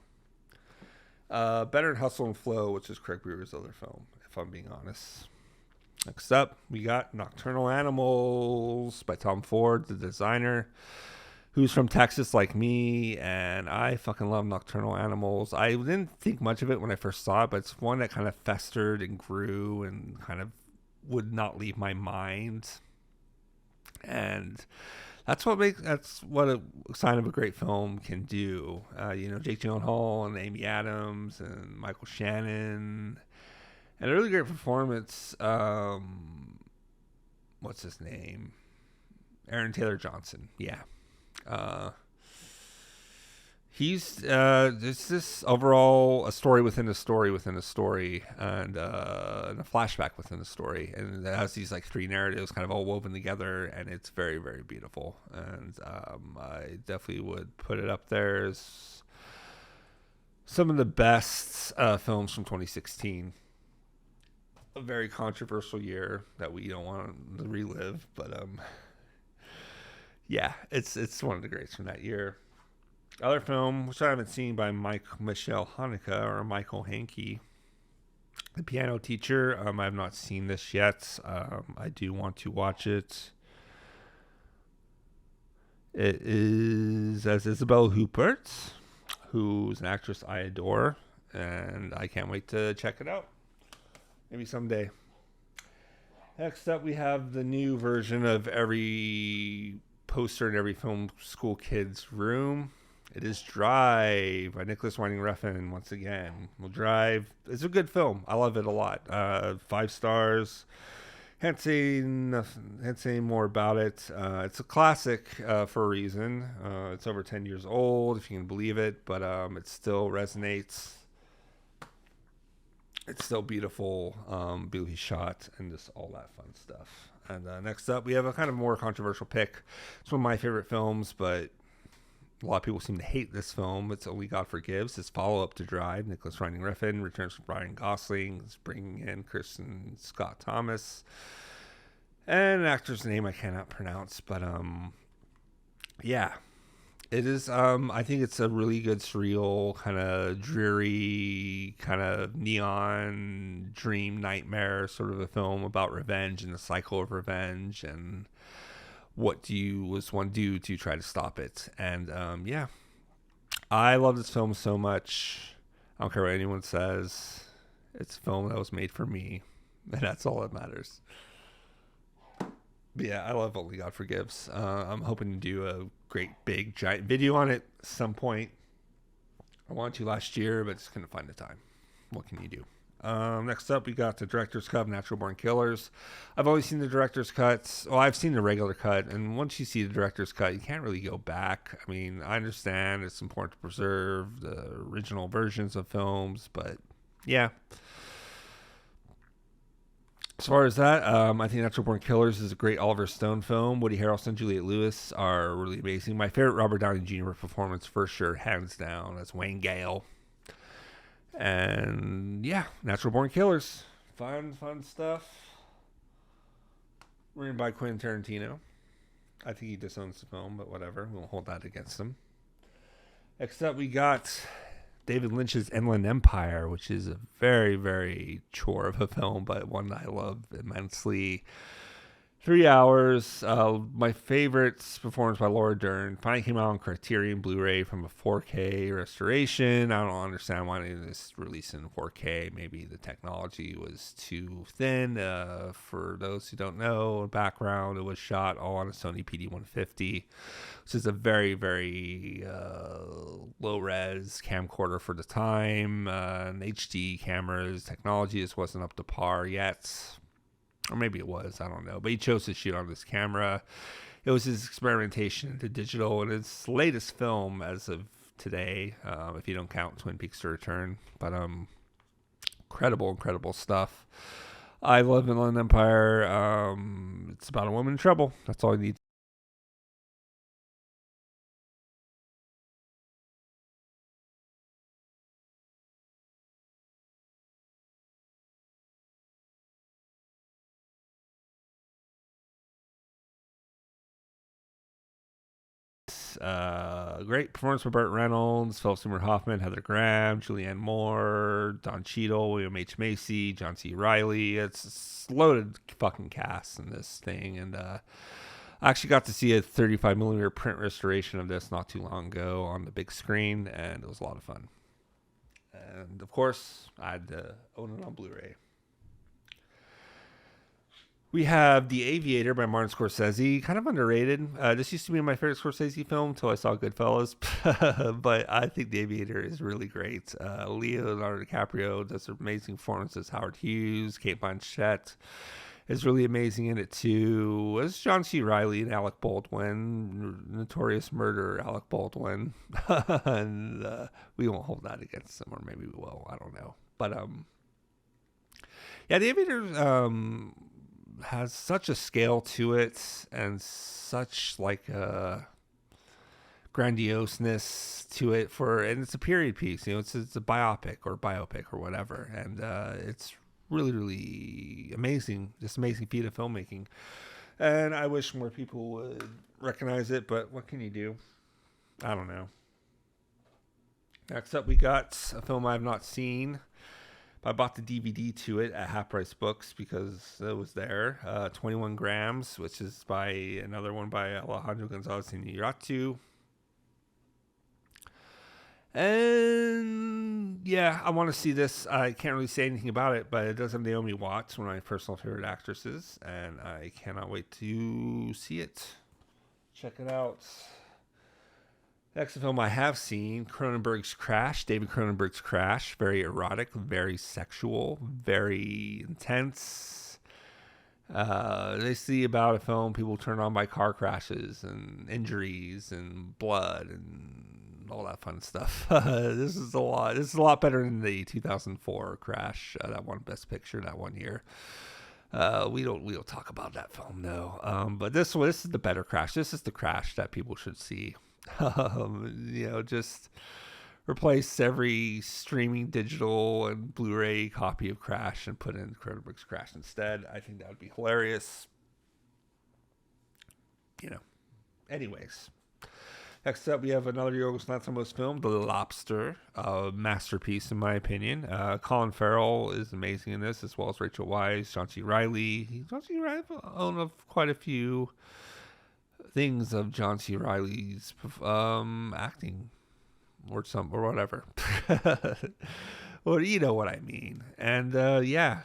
Better than Hustle and Flow, which is Craig Brewer's other film, if I'm being honest. Next up, we got Nocturnal Animals by Tom Ford, the designer, who's from Texas like me, and I fucking love Nocturnal Animals. I didn't think much of it when I first saw it, but it's one that kind of festered and grew and kind of would not leave my mind. And That's what a sign of a great film can do. Jake Gyllenhaal and Amy Adams and Michael Shannon, and a really great performance. What's his name? Aaron Taylor Johnson. Yeah. Uh, He's it's this overall a story within a story within a story, and a flashback within a story, and it has these like three narratives kind of all woven together, and it's very, very beautiful. And I definitely would put it up there as some of the best films from 2016. A very controversial year that we don't want to relive, but yeah, it's one of the greats from that year. Other film, which I haven't seen, by Michelle Haneke or Michael Hanke, The Piano Teacher. I have not seen this yet. I do want to watch it. It is as Isabelle Huppert, who's an actress I adore, and I can't wait to check it out. Maybe someday. Next up, we have the new version of every poster in every film school kid's room. It is Drive by Nicholas Winding Refn once again. Well, Drive is a good film. I love it a lot. 5 stars. Can't say more about it. It's a classic for a reason. It's over 10 years old, if you can believe it, but it still resonates. It's still beautiful, beautifully shot, and just all that fun stuff. And next up, we have a kind of more controversial pick. It's one of my favorite films, but a lot of people seem to hate this film. It's Only God Forgives. It's follow-up to Drive. Nicholas Winding Refn returns with Ryan Gosling. It's bringing in Kristen Scott Thomas. And an actor's name I cannot pronounce. But, yeah. It is, I think it's a really good, surreal, kind of dreary, kind of neon dream nightmare sort of a film about revenge and the cycle of revenge and what was one do to try to stop it. And yeah, I love this film so much. I don't care what anyone says. It's a film that was made for me, and that's all that matters. But yeah, I love Only God Forgives. I'm hoping to do a great big giant video on it at some point. I wanted to last year, but just couldn't find the time. What can you do? Next up, we got the director's cut of Natural Born Killers. I've always seen the director's cuts. Well, I've seen the regular cut, and once you see the director's cut, you can't really go back. I mean, I understand it's important to preserve the original versions of films, but yeah. As far as that, I think Natural Born Killers is a great Oliver Stone film. Woody Harrelson and Juliette Lewis are really amazing. My favorite Robert Downey Jr. performance, for sure, hands down, is Wayne Gale. And yeah, Natural Born Killers. Fun stuff. Written by Quentin Tarantino. I think he disowns the film, but whatever. We won't hold that against him. Next up, we got David Lynch's Inland Empire, which is a very, very chore of a film, but one that I love immensely. 3 hours. My favorite performance by Laura Dern. Finally came out on Criterion Blu-ray from a 4K restoration. I don't understand why they just released it in 4K. Maybe the technology was too thin. For those who don't know, background, it was shot all on a Sony PD-150, which is a very, very low-res camcorder for the time. And HD cameras technology just wasn't up to par yet. Or maybe it was, I don't know. But he chose to shoot on this camera. It was his experimentation into digital and his latest film as of today, if you don't count Twin Peaks: The Return. But incredible stuff. I love Inland Empire. It's about a woman in trouble. That's all I need. Great performance by Burt Reynolds, Philip Seymour Hoffman, Heather Graham, Julianne Moore, Don Cheadle, William H. Macy, John C. Reilly. It's loaded fucking cast in this thing. And I actually got to see a 35mm print restoration of this not too long ago on the big screen, and it was a lot of fun. And of course, I had to own it on Blu-ray. We have The Aviator by Martin Scorsese, kind of underrated. This used to be my favorite Scorsese film until I saw Goodfellas, but I think The Aviator is really great. Leonardo DiCaprio does amazing performances. Howard Hughes, Kate Blanchett is really amazing in it too. As John C. Reilly and Alec Baldwin, notorious murderer Alec Baldwin, and we won't hold that against him, or maybe we will. I don't know, but yeah, The Aviator has such a scale to it and such like a grandioseness to it and it's a period piece, it's a biopic or whatever, and it's really, really amazing, just amazing feat of filmmaking, and I wish more people would recognize it, but what can you do? I don't know. Next up, we got a film I have not seen. I bought the DVD to it at Half Price Books because it was there. 21 Grams, which is by another one by Alejandro Gonzalez Iñárritu. And yeah, I want to see this. I can't really say anything about it, but it does have Naomi Watts, one of my personal favorite actresses, and I cannot wait to see it. Check it out. Next film I have seen, Cronenberg's Crash, David Cronenberg's Crash. Very erotic, very sexual, very intense. They see about a film people turn on by car crashes and injuries and blood and all that fun stuff. This is a lot better than the 2004 Crash, that won Best Picture that one year. We don't talk about that film though. But this is the better Crash. This is the Crash that people should see. Just replace every streaming digital and Blu-ray copy of Crash and put in Cronenberg's Crash instead. I think that would be hilarious. Anyways. Next up, we have another Yorgos Lanthimos film, The Lobster, a masterpiece in my opinion. Colin Farrell is amazing in this, as well as Rachel Weisz, John C. Reilly. John C. Reilly owned quite a few things of John C. Reilly's acting or whatever. Well, you know what I mean. And yeah.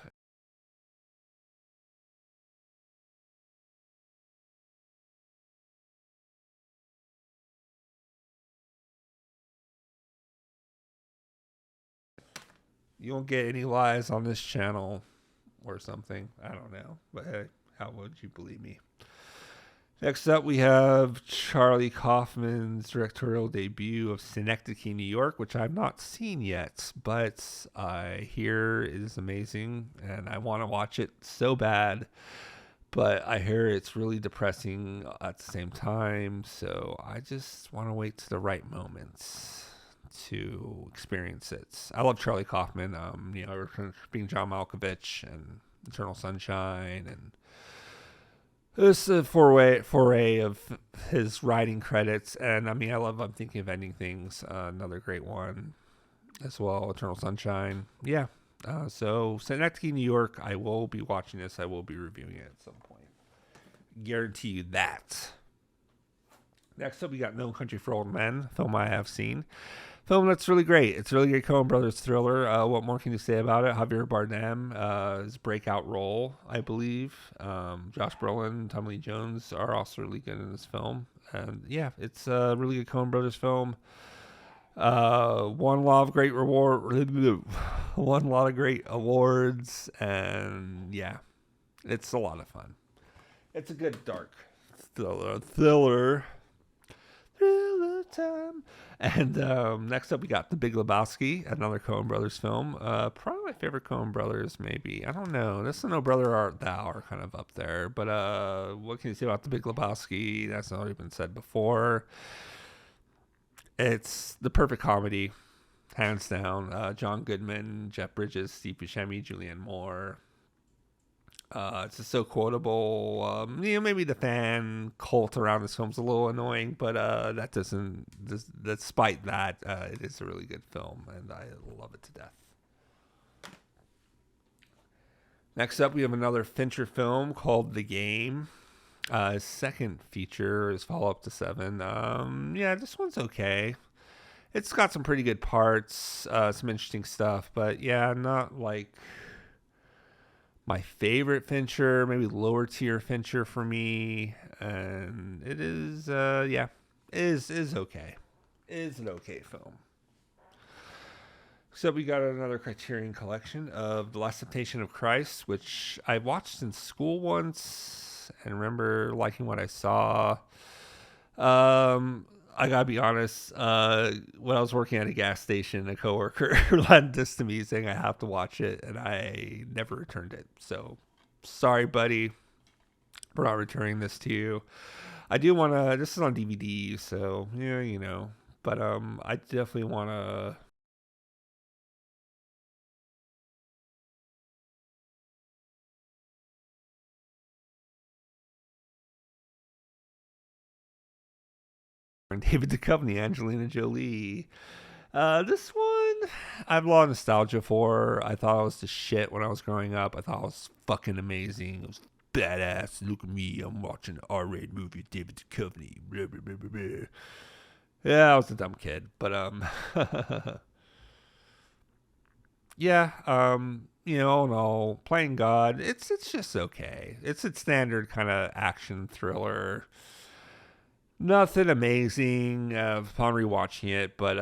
You won't get any lies on this channel or something. I don't know. But hey, how would you believe me? Next up, we have Charlie Kaufman's directorial debut of Synecdoche, New York, which I've not seen yet, but I hear it is amazing, and I want to watch it so bad, but I hear it's really depressing at the same time, so I just want to wait to the right moments to experience it. I love Charlie Kaufman, being John Malkovich and Eternal Sunshine, and this is a foray of his writing credits, and I love I'm Thinking of Ending Things, another great one as well, Eternal Sunshine. Yeah, so Synecdoche, New York, I will be watching this. I will be reviewing it at some point. Guarantee you that. Next up, we got No Country for Old Men, film I have seen. Film that's really great. It's a really great Coen Brothers thriller. What more can you say about it? Javier Bardem, his breakout role, I believe. Josh Brolin, Tommy Lee Jones are also really good in this film. And yeah, it's a really good Coen Brothers film. Won a lot of great awards, and yeah, it's a lot of fun. It's a good dark thriller time. And next up, we got The Big Lebowski, another Coen Brothers film. Probably my favorite Coen Brothers, maybe. I don't know. This and No Brother Art Thou are kind of up there. But what can you say about The Big Lebowski? That's already been said before. It's the perfect comedy, hands down. John Goodman, Jeff Bridges, Steve Buscemi, Julianne Moore. It's just so quotable. Maybe the fan cult around this film's a little annoying, but despite that, it is a really good film, and I love it to death. Next up, we have another Fincher film called The Game. His second feature, his follow-up to Seven. Yeah, this one's okay. It's got some pretty good parts, some interesting stuff, but yeah, not like my favorite Fincher, maybe lower tier Fincher for me, and it is is okay. It is an okay film. So we got another Criterion collection of The Last Temptation of Christ, which I watched in school once and remember liking what I saw. I gotta be honest. When I was working at a gas station, a coworker lent this to me saying I have to watch it, and I never returned it. So sorry, buddy, for not returning this to you. I do want to. This is on DVD, so yeah, you know. But I definitely want to. David Duchovny, Angelina Jolie. This one, I have a lot of nostalgia for. I thought it was the shit when I was growing up. I thought it was fucking amazing. It was badass. Look at me, I'm watching an R-rated movie with David Duchovny. Blah, blah, blah, blah, blah. Yeah, I was a dumb kid, but yeah, you know, all in all, Playing God, it's just okay. It's a standard kind of action thriller. Nothing amazing upon rewatching it, but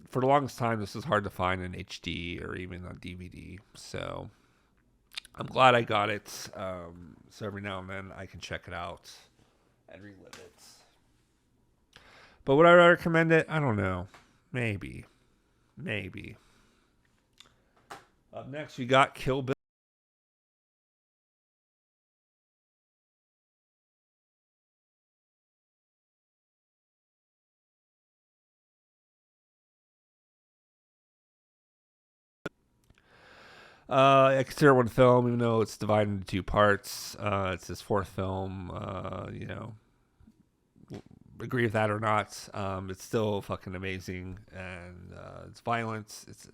for the longest time, this is hard to find in HD or even on DVD. So I'm glad I got it. So every now and then I can check it out and relive it. But would I recommend it? I don't know. Maybe. Up next, we got Kill Bill. I consider it one film, even though it's divided into two parts. It's his fourth film. You know, agree with that or not. It's still fucking amazing, and it's violence. It's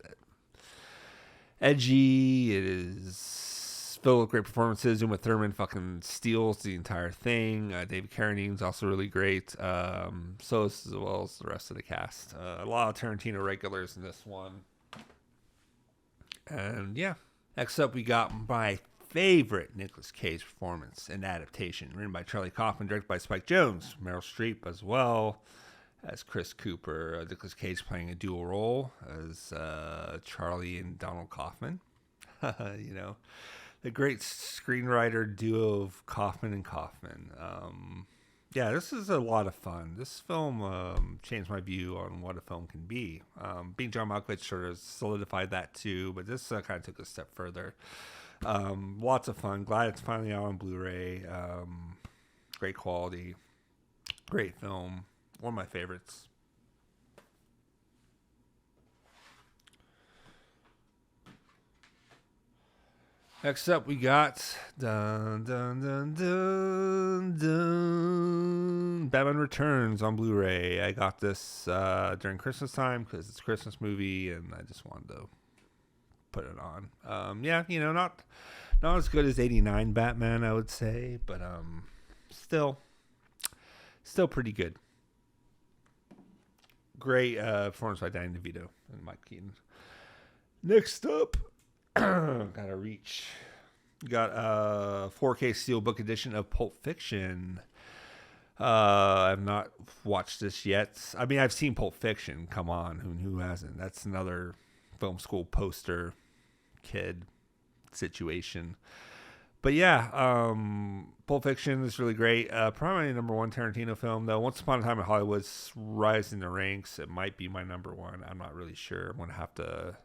edgy. It is filled with great performances. Uma Thurman fucking steals the entire thing. David Carradine's also really great. So as well as the rest of the cast. A lot of Tarantino regulars in this one. And yeah. Next up, we got my favorite Nicolas Cage performance and adaptation, written by Charlie Kaufman, directed by Spike Jonze, Meryl Streep as well as Chris Cooper. Nicolas Cage playing a dual role as Charlie and Donald Kaufman. You know, the great screenwriter duo of Kaufman and Kaufman. Yeah, this is a lot of fun. This film changed my view on what a film can be. Being John Malkovich sort of solidified that too, but this kind of took a step further. Lots of fun. Glad it's finally out on Blu-ray. Great quality. Great film. One of my favorites. Next up, we got Batman Returns on Blu-ray. I got this during Christmas time because it's a Christmas movie, and I just wanted to put it on. Yeah, you know, not as good as '89 Batman, I would say, but still pretty good. Great performance by Danny DeVito and Mike Keaton. Next up. Gotta reach. Got a 4K Steelbook edition of Pulp Fiction. I've not watched this yet. I mean, I've seen Pulp Fiction. Come on, who hasn't? That's another film school poster kid situation. But yeah, Pulp Fiction is really great. Probably number one Tarantino film, though. Once Upon a Time in Hollywood's rising the ranks. It might be my number one. I'm not really sure. I'm gonna have to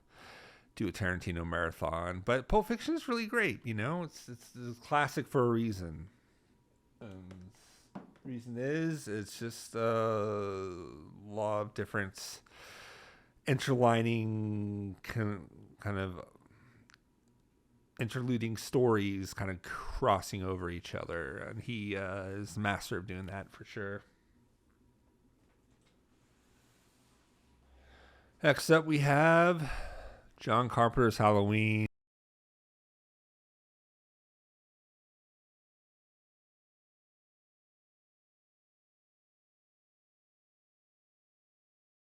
do a Tarantino marathon, but Pulp Fiction is really great. You know, it's a classic for a reason. Reason is it's just a lot of different interlining kind of interluding stories, kind of crossing over each other, and he is the master of doing that for sure. Next up, we have John Carpenter's Halloween.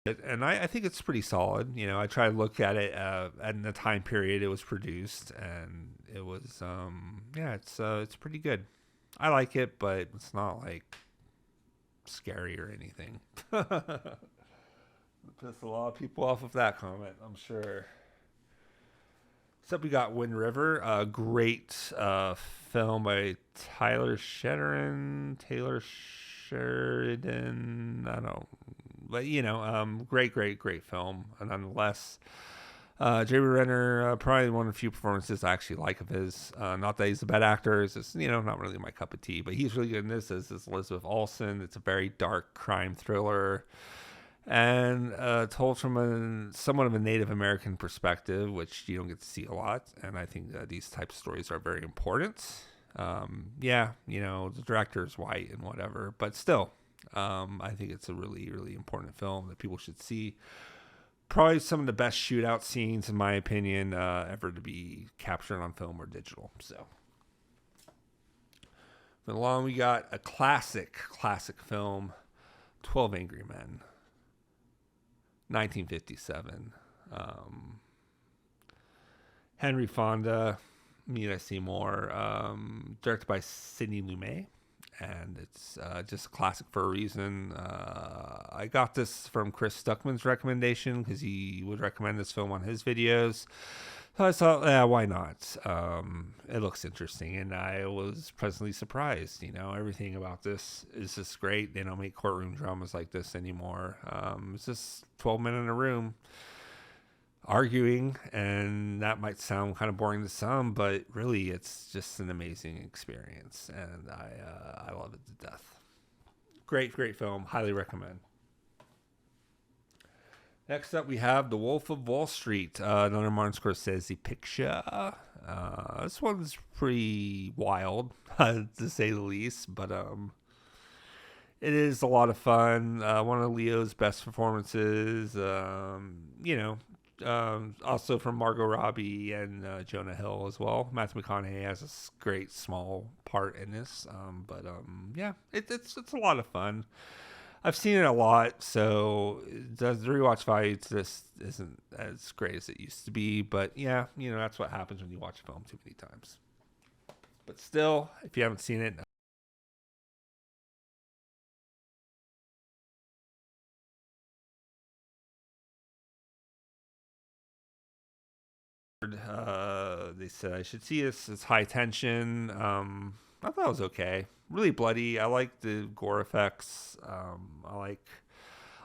And I think it's pretty solid. You know, I try to look at it in the time period it was produced, and It was it's pretty good. I like it, but it's not like scary or anything. Pissed a lot of people off with that comment, I'm sure. Except we got Wind River, a great film by Taylor Sheridan. I don't know, but great film. And nonetheless, Jeremy Renner, probably one of the few performances I actually like of his. Not that he's a bad actor; it's just not really my cup of tea. But he's really good in this. As Elizabeth Olsen. It's a very dark crime thriller, and told from somewhat of a Native American perspective, which you don't get to see a lot. And I think these types of stories are very important. The director is white and whatever, but still, I think it's a really, really important film that people should see. Probably some of the best shootout scenes, in my opinion, ever to be captured on film or digital. So, moving along, we got a classic film, 12 Angry Men. 1957. Henry Fonda, Mira Seymour, directed by Sidney Lumet, and it's just a classic for a reason. I got this from Chris Stuckman's recommendation because he would recommend this film on his videos. So I thought, why not? It looks interesting, and I was pleasantly surprised. Everything about this is just great. They don't make courtroom dramas like this anymore. It's just 12 men in a room arguing, and that might sound kind of boring to some, but really, it's just an amazing experience, and I love it to death. Great film. Highly recommend. Next up, we have The Wolf of Wall Street, another Martin Scorsese picture. This one's pretty wild, to say the least, but it is a lot of fun. One of Leo's best performances, also from Margot Robbie and Jonah Hill as well. Matthew McConaughey has a great small part in this, it's a lot of fun. I've seen it a lot, so the rewatch value to this isn't as great as it used to be. But that's what happens when you watch a film too many times. But still, if you haven't seen it, they said I should see this. It's high tension. I thought it was okay. Really bloody. I like the gore effects. I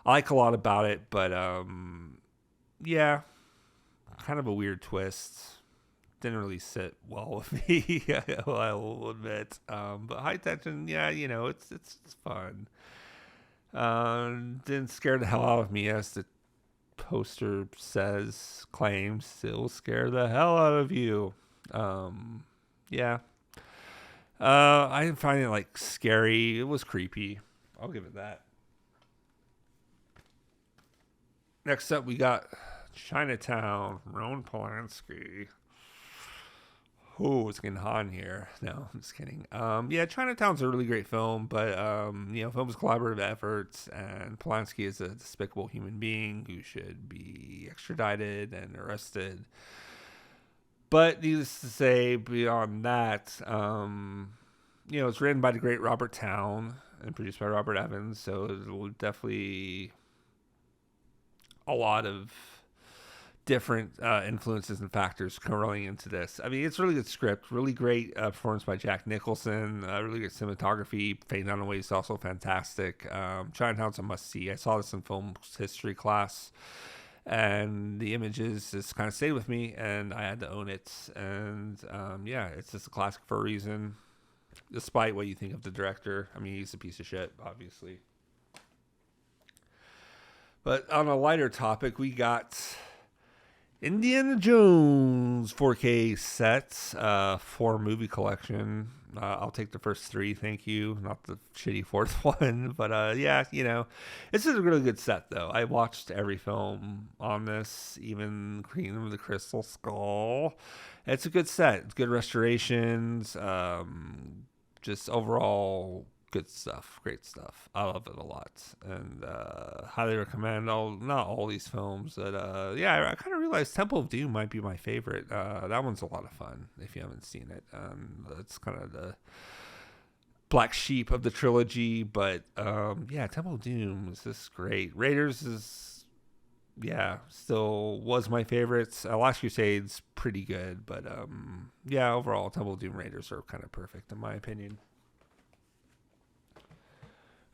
like a lot about it, but kind of a weird twist. Didn't really sit well with me. I will admit. But high tension, it's fun. Didn't scare the hell out of me, as the poster claims it will scare the hell out of you. I didn't find it scary. It was creepy. I'll give it that. Next up, we got Chinatown, Roman Polanski. Oh, it's getting hot in here. No, I'm just kidding. Chinatown's a really great film, but film is collaborative efforts, and Polanski is a despicable human being who should be extradited and arrested. But needless to say, beyond that, it's written by the great Robert Towne and produced by Robert Evans, so it'll definitely a lot of different influences and factors rolling into this. I mean, it's a really good script, really great performance by Jack Nicholson, really good cinematography. Faye Dunaway is also fantastic. Chinatown's a must-see. I saw this in film history class, and the images just kind of stayed with me, and I had to own it. And it's just a classic for a reason, despite what you think of the director. I mean, he's a piece of shit, obviously. But on a lighter topic, we got Indiana Jones 4K sets, 4 movie collection. I'll take the first 3, thank you. Not the shitty 4th one, but this is a really good set though. I watched every film on this, even Kingdom of the Crystal Skull. It's a good set. It's good restorations. Just overall good stuff, great stuff. I love it a lot, and highly recommend. Not all these films, but I kind of realized Temple of Doom might be my favorite. That one's a lot of fun if you haven't seen it. It's kind of the black sheep of the trilogy, but Temple of Doom is just great. Raiders is still was my favorites. Last Crusade's pretty good, but overall Temple of Doom, Raiders are kind of perfect in my opinion.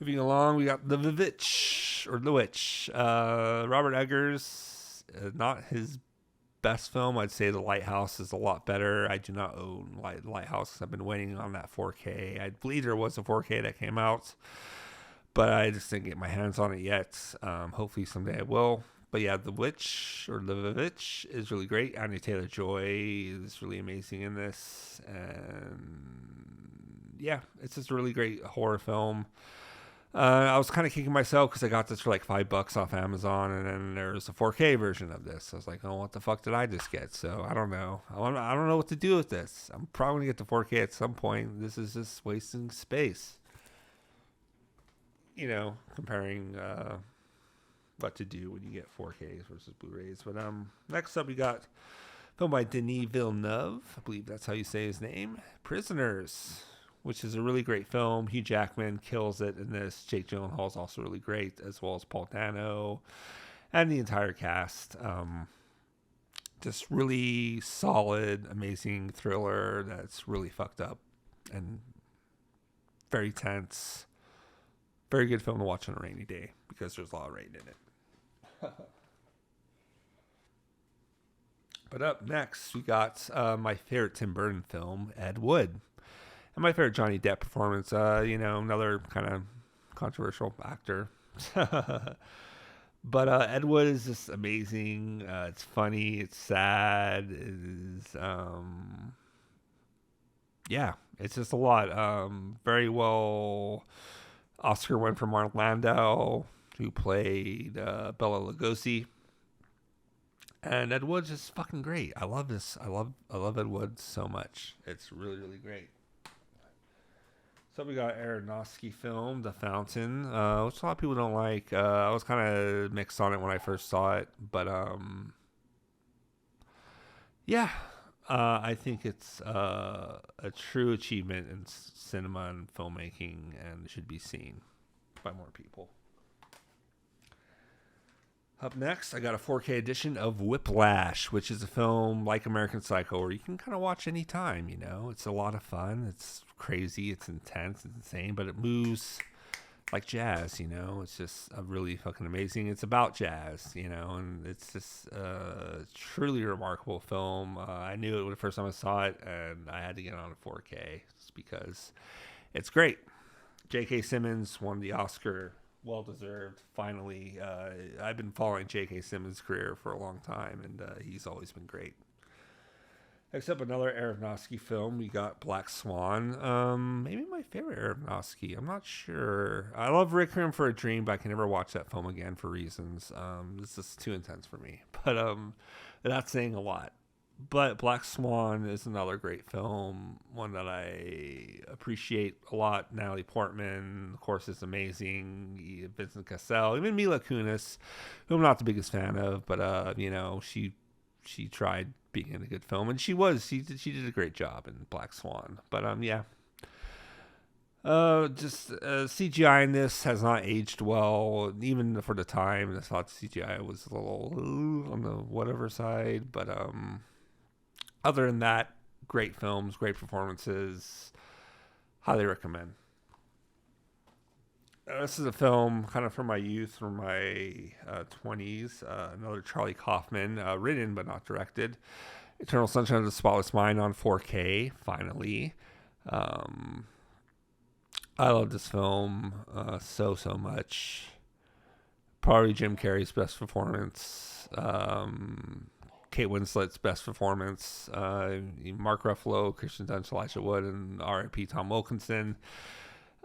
Moving along, we got The Witch, Robert Eggers, not his best film. I'd say The Lighthouse is a lot better. I do not own Lighthouse. I've been waiting on that 4K. I believe there was a 4K that came out, but I just didn't get my hands on it yet. Hopefully someday I will. But yeah, The Witch is really great. Anya Taylor-Joy is really amazing in this, and yeah, it's just a really great horror film. I was kind of kicking myself because I got this for like $5 off Amazon, and then there's a 4K version of this. I was like, oh, what the fuck did I just get? So I don't know. I don't know what to do with this. I'm probably going to get the 4K at some point. This is just wasting space. Comparing what to do when you get 4Ks versus Blu-rays. But next up we got a film by Denis Villeneuve. I believe that's how you say his name. Prisoners, which is a really great film. Hugh Jackman kills it in this. Jake Gyllenhaal is also really great, as well as Paul Dano and the entire cast. Just really solid, amazing thriller that's really fucked up and very tense. Very good film to watch on a rainy day because there's a lot of rain in it. But up next, we got my favorite Tim Burton film, Ed Wood. And my favorite Johnny Depp performance, another kind of controversial actor. But Ed Wood is just amazing. It's funny. It's sad. It is, it's just a lot. Very well. Oscar went for Marlon Landau, who played Bela Lugosi. And Ed Wood's just fucking great. I love this. I love Ed Wood so much. It's really, really great. So we got Aronofsky film, The Fountain, which a lot of people don't like. I was kind of mixed on it when I first saw it, but I think it's a true achievement in cinema and filmmaking, and should be seen by more people. Up next, I got a 4K edition of Whiplash, which is a film like American Psycho where you can kind of watch anytime, It's a lot of fun. It's crazy. It's intense. It's insane, but it moves like jazz, It's just a really fucking amazing. It's about jazz, and it's just a truly remarkable film. I knew it the first time I saw it, and I had to get on a 4K just because it's great. J.K. Simmons won the Oscar. Well deserved. Finally, I've been following J.K. Simmons' career for a long time, and he's always been great. Next up, another Aronofsky film. We got Black Swan. Maybe my favorite Aronofsky. I'm not sure. I love Requiem for a Dream, but I can never watch that film again for reasons. This is too intense for me. But that's saying a lot. But Black Swan is another great film, one that I appreciate a lot. Natalie Portman, of course, is amazing. Vincent Cassel, even Mila Kunis, who I'm not the biggest fan of, but she tried being in a good film, and she did a great job in Black Swan. But CGI in this has not aged well, even for the time. I thought CGI was a little on the whatever side, but other than that, great films, great performances. Highly recommend. This is a film kind of from my youth, from my 20s. Another Charlie Kaufman, written but not directed. Eternal Sunshine of the Spotless Mind on 4K, finally. I love this film so much. Probably Jim Carrey's best performance. Kate Winslet's best performance. Mark Ruffalo, Kirsten Dunst, Elijah Wood, and R.I.P. Tom Wilkinson.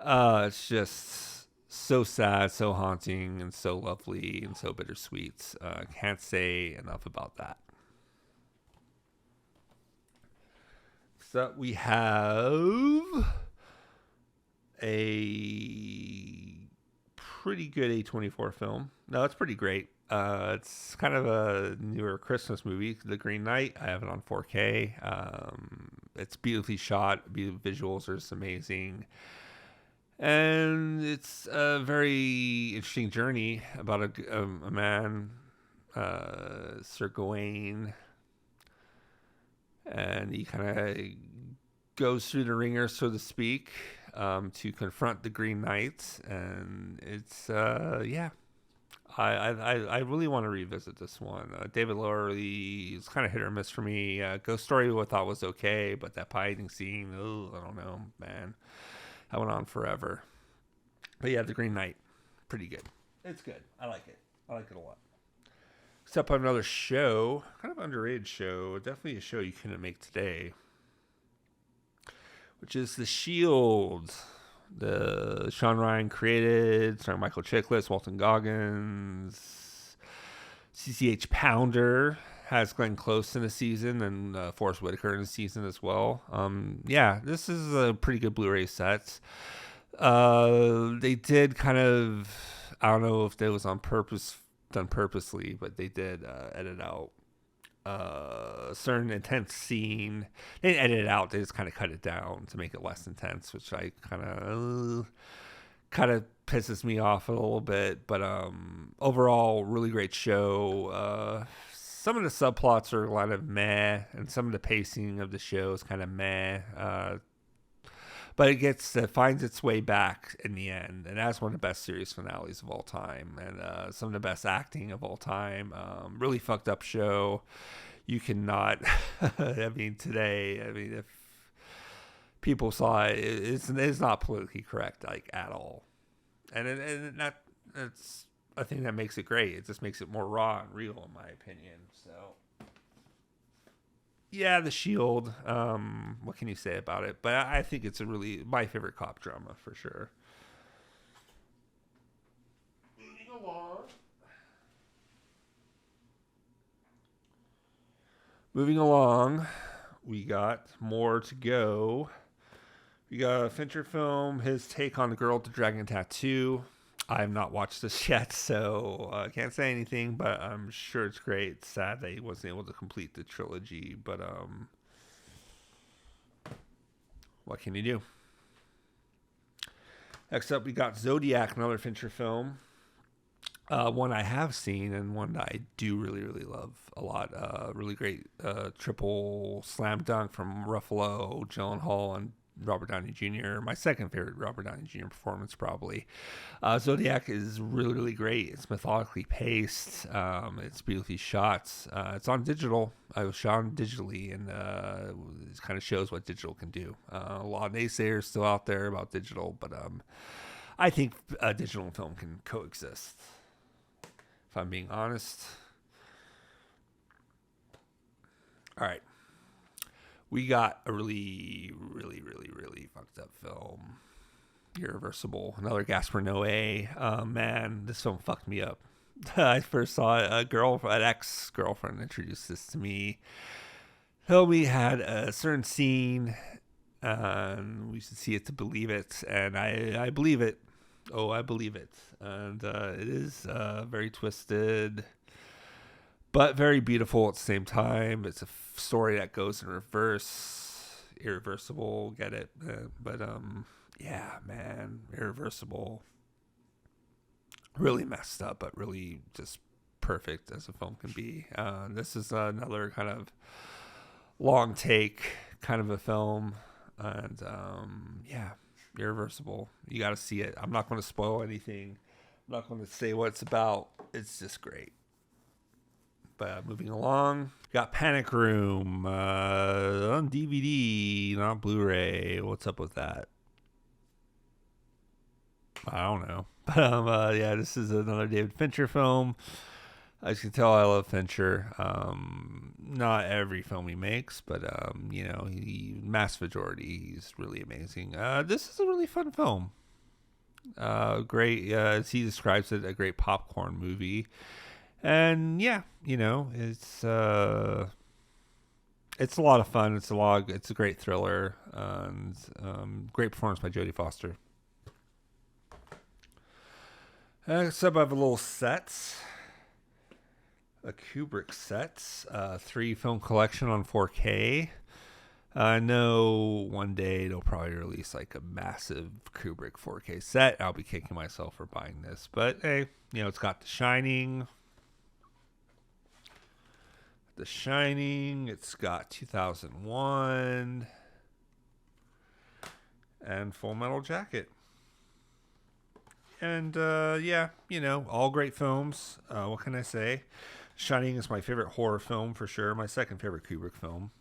It's just so sad, so haunting, and so lovely, and so bittersweet. Can't say enough about that. So we have a pretty good A24 film. No, it's pretty great. It's kind of a newer Christmas movie, The Green Knight. I have it on 4K. It's beautifully shot. Visuals are just amazing. And it's a very interesting journey about a man, Sir Gawain, and he kind of goes through the ringer, so to speak, to confront the Green Knight. And it's, yeah. I really want to revisit this one. David Lowery is kind of hit or miss for me. Ghost Story I thought was okay, but that pie eating scene, I don't know, man. That went on forever. But yeah, The Green Knight, pretty good. It's good. I like it. I like it a lot. Except on another show, kind of underrated show, definitely a show you couldn't make today, which is The Shield. The Sean Ryan created, starring Michael Chiklis, Walton Goggins, CCH Pounder has Glenn Close in the season, and Forrest Whitaker in the season as well. Yeah, this is a pretty good Blu-ray set. They did kind of, I don't know if that was on purpose, done purposely, but they did edit out a certain intense scene. They didn't edit it out, they just kind of cut it down to make it less intense, which I kind of pisses me off a little bit. But overall, really great show. Some of the subplots are a lot of meh, and some of the pacing of the show is kind of meh. But it finds its way back in the end, and that's one of the best series finales of all time, and some of the best acting of all time. Really fucked up show. You cannot. I mean, today. I mean, if people saw it, it's not politically correct, like, at all, and that's a thing that makes it great. It just makes it more raw and real, in my opinion. So. Yeah, The Shield. What can you say about it? But I think it's my favorite cop drama for sure. Moving along, we got more to go. We got a Fincher film, his take on The Girl with the Dragon Tattoo. I have not watched this yet, so I can't say anything, but I'm sure it's great. It's sad that he wasn't able to complete the trilogy, but what can you do? Next up, we got Zodiac, another Fincher film. One I have seen and one that I do really, really love a lot. Really great triple slam dunk from Ruffalo, Gyllenhaal, and Robert Downey Jr. My second favorite Robert Downey Jr. performance, probably. Zodiac is really, really great. It's methodically paced. It's beautifully shot. It's on digital. I was shot digitally, and it kind of shows what digital can do. A lot of naysayers still out there about digital, but I think digital and film can coexist, if I'm being honest. All right. We got a really, really, really, really fucked up film. Irreversible. Another Gaspar Noé. Man, this film fucked me up. I first saw it. An ex-girlfriend introduced this to me. Told me had a certain scene, and we should see it to believe it. And I believe it. Oh, I believe it. And it is very twisted, but very beautiful at the same time. It's a story that goes in reverse. Irreversible, get it? But yeah, man, Irreversible. Really messed up, but really just perfect as a film can be. This is another kind of long take kind of a film, and yeah, Irreversible. You got to see it. I'm not going to spoil anything. I'm not going to say what it's about. It's just great. But moving along, got Panic Room on DVD, not Blu-ray. What's up with that? I don't know. But yeah, this is another David Fincher film. As you can tell, I love Fincher. Not every film he makes, but you know, mass majority, he's really amazing. This is a really fun film. Great, as he describes it, a great popcorn movie. And yeah, you know, it's a lot of fun. It's a great thriller, and great performance by Jodie Foster. Next up, I have a little set. A Kubrick set. 3-film collection on 4K. I know one day they'll probably release like a massive Kubrick 4K set. I'll be kicking myself for buying this. But hey, it's got The Shining. The Shining. It's got 2001. And Full Metal Jacket. And yeah, all great films. What can I say? Shining is my favorite horror film for sure. My second favorite Kubrick film.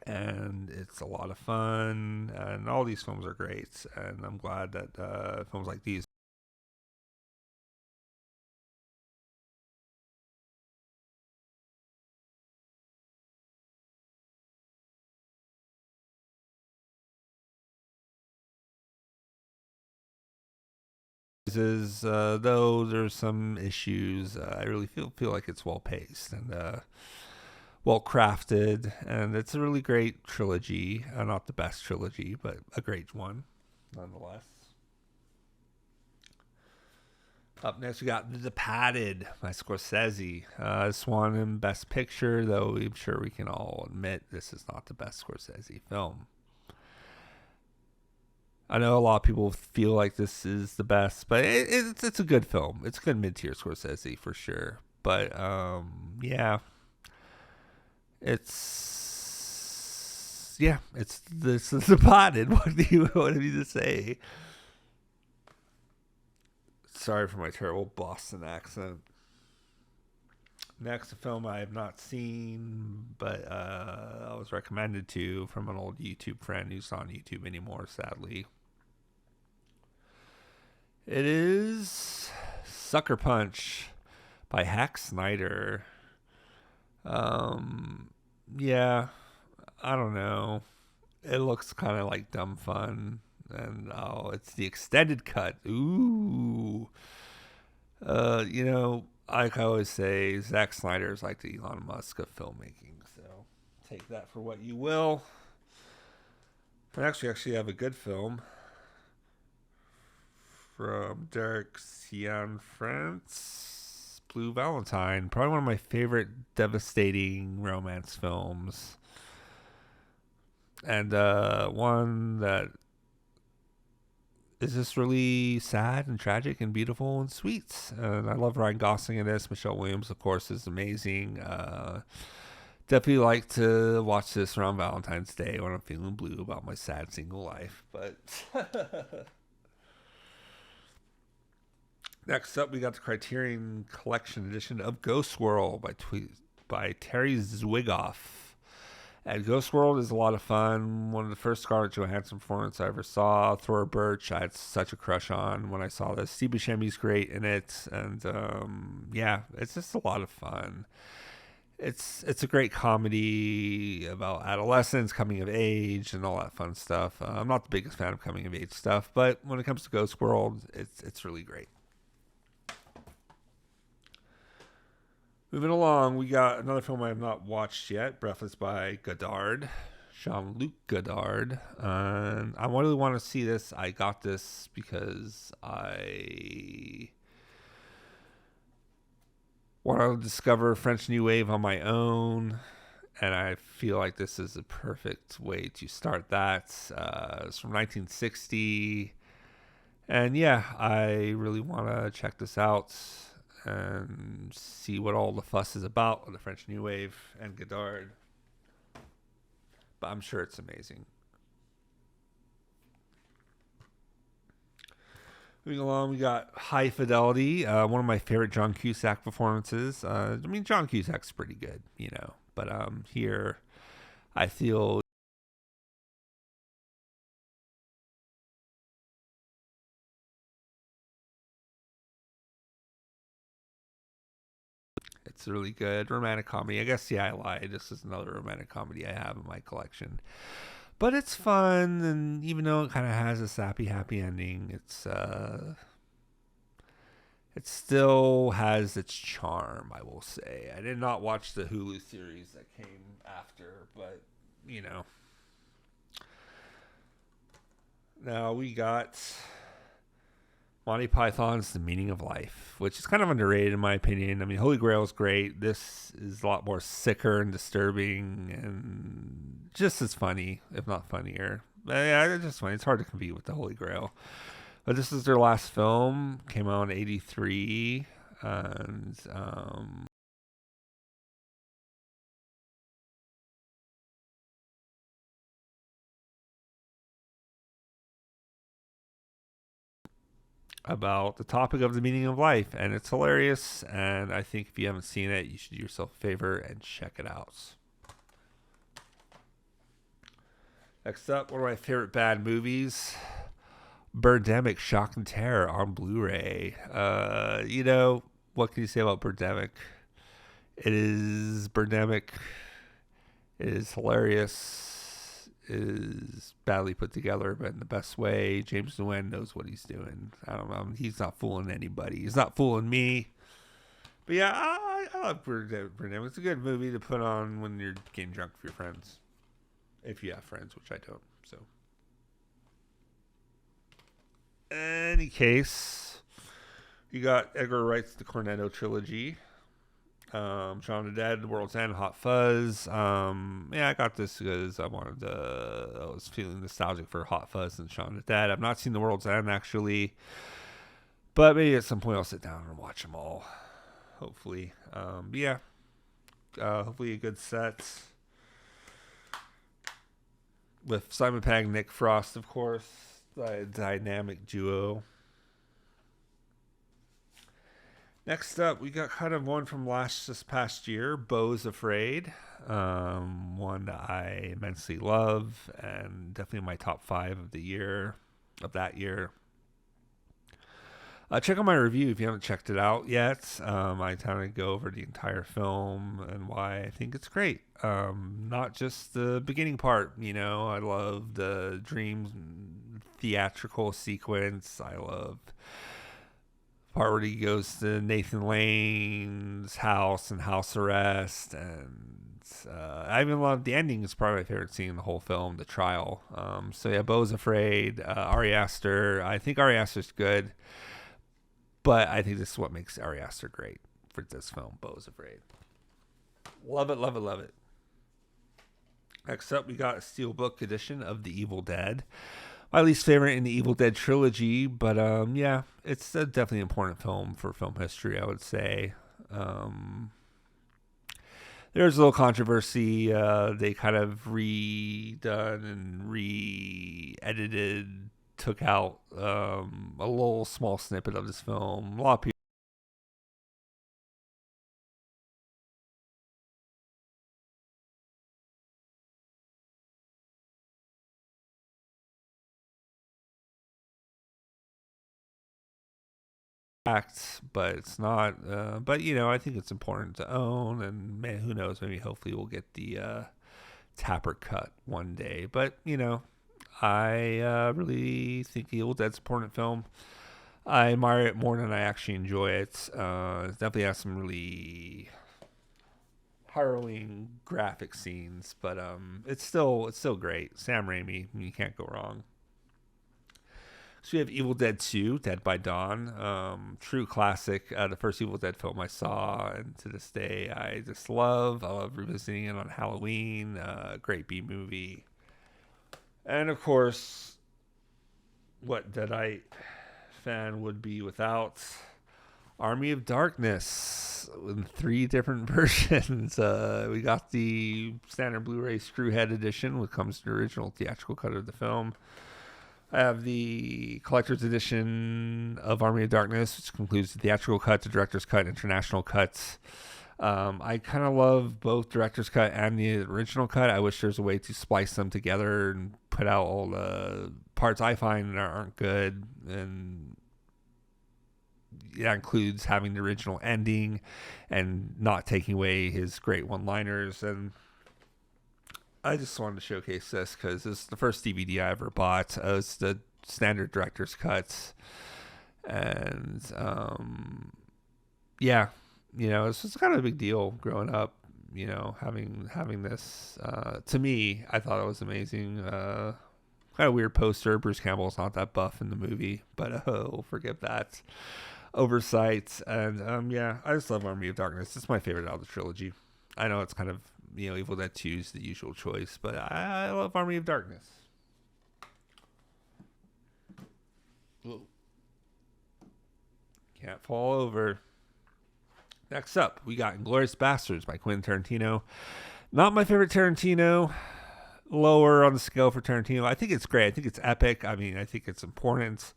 And it's a lot of fun. And all these films are great. And I'm glad that films like these is though there's some issues. I really feel like it's well paced and well crafted, and it's a really great trilogy. Not the best trilogy, but a great one nonetheless. Up next, we got The Departed by Scorsese. This one in Best Picture, though I'm sure we can all admit this is not the best Scorsese film. I know a lot of people feel like this is the best, but it's a good film. It's a good mid-tier Scorsese for sure. But yeah, it's this is Departed. What do you want me to say? Sorry for my terrible Boston accent. Next, a film I have not seen, but I was recommended to from an old YouTube friend who's not on YouTube anymore, sadly. It is Sucker Punch by Hack Snyder. Yeah, I don't know. It looks kind of like dumb fun, and it's the extended cut. Ooh, like I always say, Zack Snyder is like the Elon Musk of filmmaking. So take that for what you will. Next, we actually have a good film from Derek Cianfrance, Blue Valentine. Probably one of my favorite devastating romance films. And one that is just really sad and tragic and beautiful and sweet. And I love Ryan Gosling in this. Michelle Williams, of course, is amazing. Definitely like to watch this around Valentine's Day when I'm feeling blue about my sad single life. But next up, we got the Criterion Collection edition of Ghost World by Terry Zwigoff. And Ghost World is a lot of fun. One of the first Scarlett Johansson performances I ever saw. Thora Birch, I had such a crush on when I saw this. Steve Buscemi's great in it, and yeah, it's just a lot of fun. It's a great comedy about adolescence, coming of age, and all that fun stuff. I'm not the biggest fan of coming of age stuff, but when it comes to Ghost World, it's really great. Moving along, we got another film I have not watched yet, Breathless by Godard, Jean-Luc Godard. And I really want to see this. I got this because I want to discover French New Wave on my own. And I feel like this is a perfect way to start that. It's from 1960. And yeah, I really want to check this out and see what all the fuss is about with the French New Wave and Godard. But I'm sure it's amazing. Moving along, we got High Fidelity, one of my favorite John Cusack performances. John Cusack's pretty good, but here I feel it's a really good romantic comedy. I guess, yeah, I lied. This is another romantic comedy I have in my collection. But it's fun, and even though it kind of has a sappy, happy ending, it still has its charm, I will say. I did not watch the Hulu series that came after, but, Now we got Monty Python's The Meaning of Life, which is kind of underrated in my opinion. I mean, Holy Grail is great. This is a lot more sicker and disturbing and just as funny, if not funnier. But yeah, it's just funny. It's hard to compete with the Holy Grail. But this is their last film. Came out in '83, and about the topic of the meaning of life, and it's hilarious. And I think if you haven't seen it, you should do yourself a favor and check it out. Next up, one of my favorite bad movies, Birdemic: Shock and Terror on Blu-ray. What can you say about Birdemic? It is Birdemic. It is hilarious. It is badly put together, but in the best way. James Nguyen knows what he's doing. I don't know. He's not fooling anybody. He's not fooling me. But yeah, I love Birdemic. It's a good movie to put on when you're getting drunk with your friends. If you have friends, which I don't. So, any case, you got Edgar Wright's The Cornetto Trilogy. Shaun of the Dead, The World's End, Hot Fuzz. I got this because I was feeling nostalgic for Hot Fuzz and Shaun of the Dead. I've not seen The World's End actually, but maybe at some point I'll sit down and watch them all. Hopefully, hopefully a good set with Simon Pegg, Nick Frost, of course, the dynamic duo. Next up, we got kind of one from this past year, Beau's Afraid. One that I immensely love, and definitely my top 5 of that year. Check out my review if you haven't checked it out yet. I kind of go over the entire film and why I think it's great. Not just the beginning part, I love the dream theatrical sequence. I love the part where he goes to Nathan Lane's house and house arrest, and I even love the ending. It's probably my favorite scene in the whole film, the trial. Beau's Afraid, Ari Aster. I think Ari Aster's good. But I think this is what makes Ari Aster great for this film, Beau's Afraid. Love it, love it, love it. Next up, we got a Steelbook edition of The Evil Dead. My least favorite in the Evil Dead trilogy, but it's definitely an important film for film history, I would say. There's a little controversy. They kind of redone and re-edited, took out a little small snippet of this film. A lot of people act, but it's not. But I think it's important to own, and man, who knows? Maybe hopefully we'll get the Tapper cut one day. But I really think Evil Dead's an important film. I admire it more than I actually enjoy it. It definitely has some really harrowing graphic scenes, but it's still great. Sam Raimi, you can't go wrong. So we have Evil Dead 2, Dead by Dawn, true classic. The first Evil Dead film I saw, and to this day I just love. I love revisiting it on Halloween. Great B movie, and of course, what Deadite fan would be without Army of Darkness in 3 different versions. We got the standard Blu-ray Screwhead edition, which comes to the original theatrical cut of the film. I have the collector's edition of Army of Darkness, which includes the theatrical cut, the director's cut, international cuts. I kind of love both director's cut and the original cut. I wish there's a way to splice them together and put out all the parts I find aren't good, and that includes having the original ending and not taking away his great one-liners. And I just wanted to showcase this because this is the first DVD I ever bought. It's the standard director's cuts, and it's just kind of a big deal growing up. Having this. To me, I thought it was amazing. Kind Kind of weird poster. Bruce Campbell's not that buff in the movie, but we'll forgive that oversight. And yeah, I just love Army of Darkness. It's my favorite out of the trilogy. I know it's kind of, Evil Dead 2 is the usual choice, but I love Army of Darkness. Whoa. Can't fall over. Next up, we got Inglourious Basterds by Quentin Tarantino. Not my favorite Tarantino. Lower on the scale for Tarantino. I think it's great. I think it's epic. I mean, I think it's important.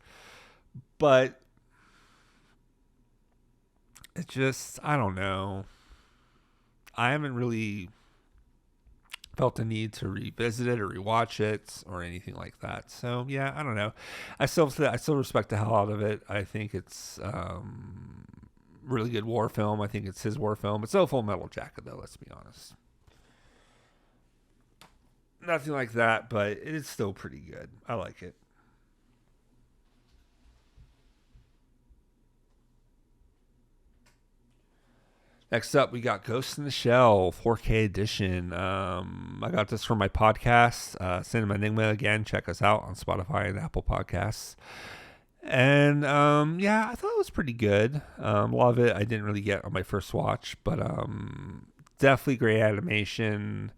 But it just, I don't know. I haven't really felt the need to revisit it or rewatch it or anything like that. So yeah, I don't know. I still respect the hell out of it. I think it's really good war film. I think it's his war film. It's no Full Metal Jacket though. Let's be honest. Nothing like that, but it is still pretty good. I like it. Next up, we got Ghost in the Shell 4K edition. I got this from my podcast, Cinema Enigma. Again, check us out on Spotify and Apple Podcasts. And yeah, I thought it was pretty good. A lot of it I didn't really get on my first watch, but definitely great animation,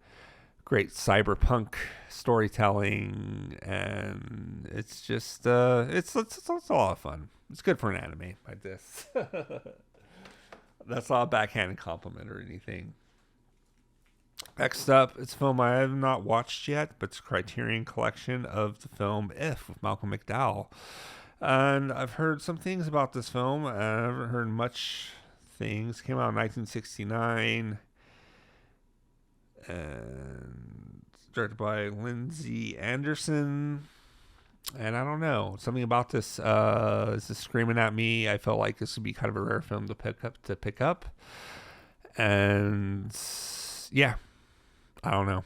great cyberpunk storytelling, and it's just it's a lot of fun. It's good for an anime like this. That's not a backhanded compliment or anything. Next up, it's a film I have not watched yet, but it's a Criterion collection of the film If with Malcolm McDowell. And I've heard some things about this film. I haven't heard much things. Came out in 1969. And directed by Lindsay Anderson. And I don't know, something about this is just screaming at me. I felt like this would be kind of a rare film to pick up. And yeah, I don't know.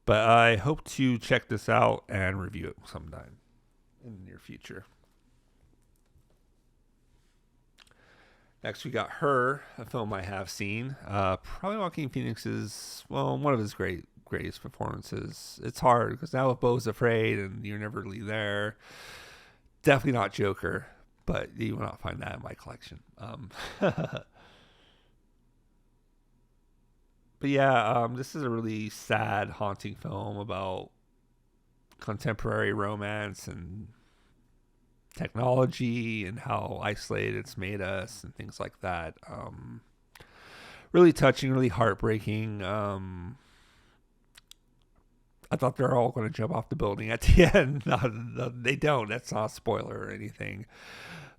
But I hope to check this out and review it sometime in the near future. Next, we got Her, a film I have seen. Probably Joaquin Phoenix's, one of his greatest performances. It's hard because now with Beau's Afraid and You're Never Really There, definitely not Joker, but you will not find that in my collection. But yeah, this is a really sad, haunting film about contemporary romance and technology and how isolated it's made us and things like that. Really touching, really heartbreaking. I thought they're all going to jump off the building at the end. No, they don't. That's not a spoiler or anything.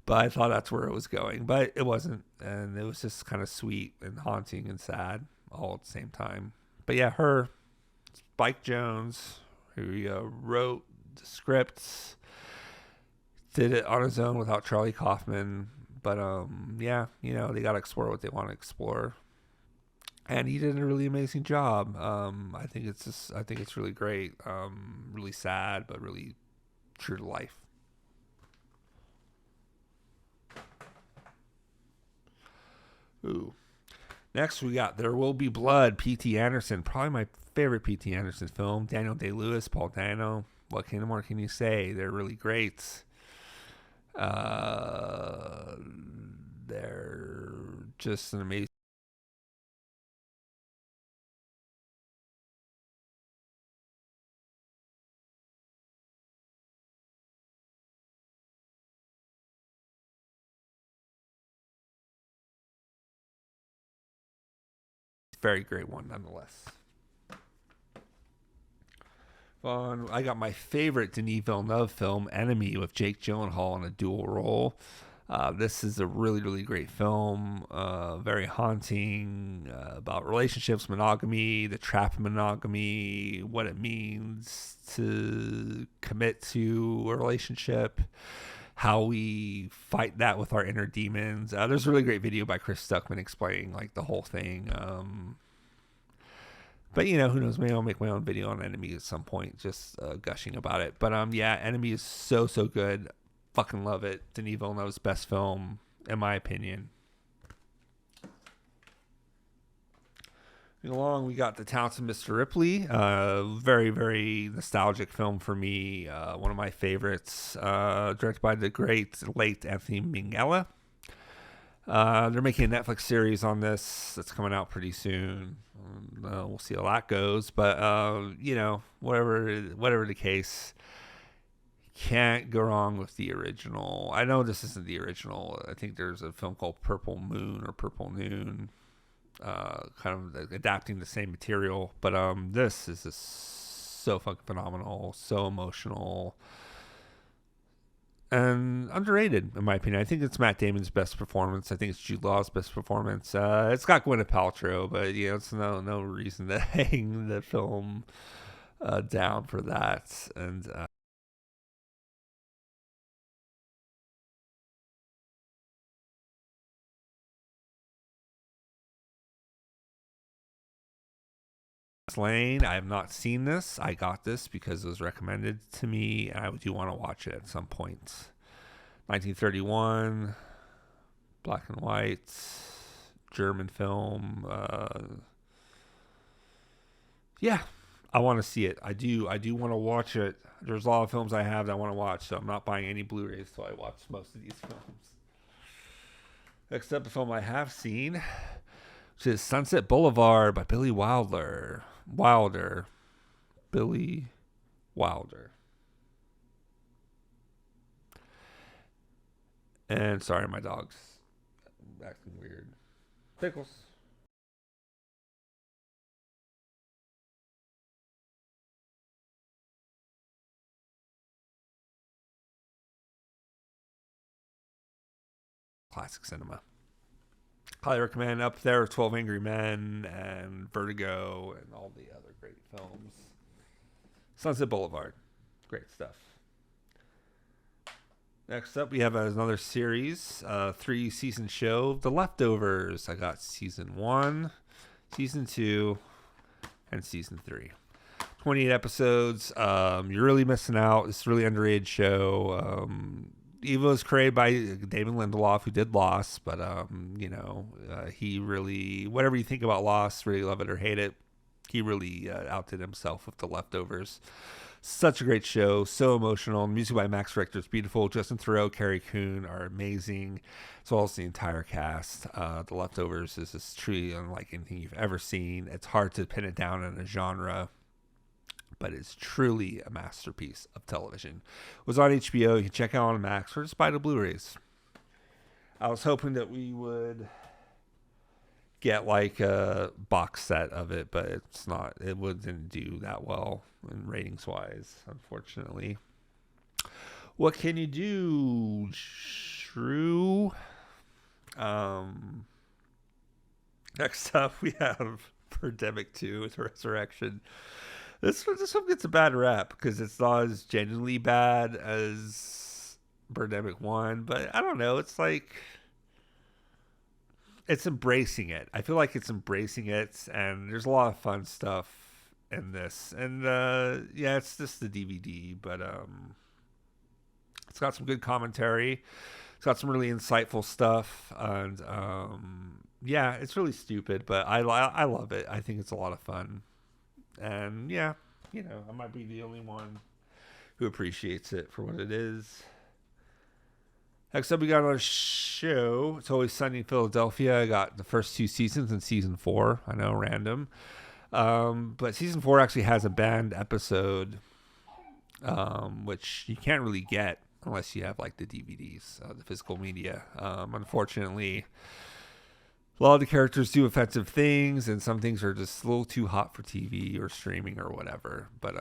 But I thought that's where it was going. But it wasn't. And it was just kind of sweet and haunting and sad all at the same time. But yeah, Her, Spike Jonze, who wrote the scripts, did it on his own without Charlie Kaufman. But yeah, they got to explore what they want to explore. And he did a really amazing job. I think it's really great. Really sad, but really true to life. Ooh. Next, we got There Will Be Blood, P.T. Anderson. Probably my favorite P.T. Anderson film. Daniel Day-Lewis, Paul Dano. What more can you say? They're really great. They're just an amazing. Very great one, nonetheless. I got my favorite Denis Villeneuve film, Enemy, with Jake Gyllenhaal in a dual role. This is a really, really great film. Very haunting, about relationships, monogamy, the trap of monogamy, what it means to commit to a relationship, how we fight that with our inner demons. There's a really great video by Chris Stuckman explaining like the whole thing. But who knows? Maybe I'll make my own video on Enemy at some point, just gushing about it. But yeah, Enemy is so good. Fucking love it. Denis Villeneuve's best film, in my opinion. Moving along, we got The Talented Mr. Ripley. Very, very nostalgic film for me. One of my favorites. Directed by the great late Anthony Minghella. They're making a Netflix series on this that's coming out pretty soon. We'll see how that goes. But, whatever the case, can't go wrong with the original. I know this isn't the original. I think there's a film called Purple Moon or Purple Noon, kind of adapting the same material. But this is just so fucking phenomenal, so emotional, and underrated in my opinion. I think it's Matt Damon's best performance. I think it's Jude Law's best performance. It's got Gwyneth Paltrow, but it's no reason to hang the film down for that. And Lane, I have not seen this. I got this because it was recommended to me, and I do want to watch it at some point. 1931, black and white, German film. Yeah, I want to see it. I do want to watch it. There's a lot of films I have that I want to watch, so I'm not buying any Blu-rays till I watch most of these films. Next up, a film I have seen, which is Sunset Boulevard by Billy Wilder. Billy Wilder. And sorry, my dog's acting weird. Pickles. Classic cinema. Highly recommend. Up there with 12 Angry Men and Vertigo and all the other great films. Sunset Boulevard. Great stuff. Next up, we have another series, 3-season show, The Leftovers. I got season 1, season 2, and season 3. 28 episodes. You're really missing out. It's a really underrated show. Eva was created by Damon Lindelof, who did Lost, but he really, whatever you think about Lost, really love it or hate it, he really outdid himself with The Leftovers. Such a great show, so emotional. Music by Max Richter is beautiful. Justin Theroux, Carrie Coon are amazing, as well as the entire cast. The Leftovers is just truly unlike anything you've ever seen. It's hard to pin it down in a genre, but it's truly a masterpiece of television. It was on HBO. You can check it out on Max or just buy the Blu-rays. I was hoping that we would get like a box set of it, but it's not. It didn't do that well in ratings-wise, unfortunately. What can you do, Shrew? Next up, we have Birdemic 2 with Resurrection. This one gets a bad rap because it's not as genuinely bad as Birdemic 1, but I don't know. It's like, it's embracing it. I feel like it's embracing it, and there's a lot of fun stuff in this. And it's just the DVD, but it's got some good commentary. It's got some really insightful stuff, and it's really stupid, but I love it. I think it's a lot of fun. And I might be the only one who appreciates it for what it is. Next up, we got another show. It's Always Sunny in Philadelphia. I got the first 2 seasons and season 4. I know, random. But season 4 actually has a banned episode, which you can't really get unless you have like the DVDs, the physical media. Unfortunately, a lot of the characters do offensive things, and some things are just a little too hot for TV or streaming or whatever. But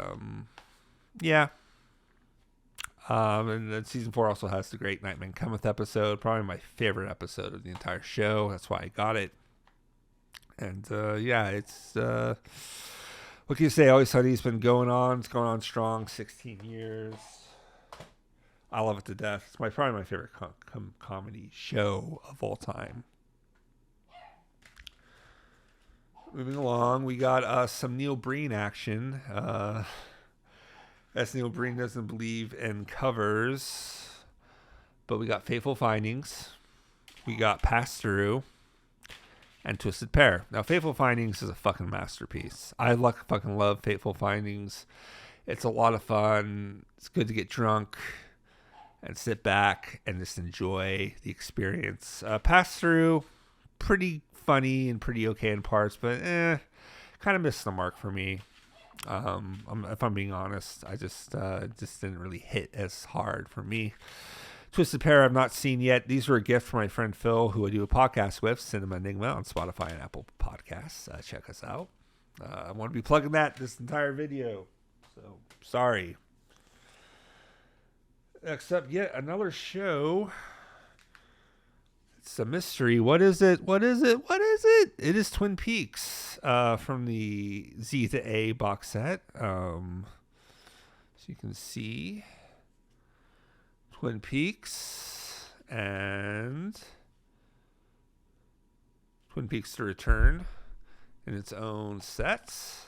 and then season 4 also has the great Nightman Cometh episode, probably my favorite episode of the entire show. That's why I got it. And it's what can you say? Always Sunny's been going on. It's going on strong, 16 years. I love it to death. It's probably my favorite comedy show of all time. Moving along, we got some Neil Breen action. As Neil Breen doesn't believe in covers, but we got Fateful Findings. We got Pass Through. and Twisted Pair. Now, Fateful Findings is a fucking masterpiece. I fucking love Fateful Findings. It's a lot of fun. It's good to get drunk and sit back and just enjoy the experience. Pass through, pretty funny and pretty okay in parts, but kind of missed the mark for me. If I'm being honest, I just didn't really hit as hard for me. Twisted Pair I've not seen yet. These were a gift from my friend Phil, who I do a podcast with, Cinema Enigma, on Spotify and Apple Podcasts. Check us out. I want to be plugging this entire video, so sorry. Next up, yet another show. It's a mystery. What is it? What is it? What is it? It is Twin Peaks from the Z to A box set. So you can see Twin Peaks and Twin Peaks to Return in its own sets.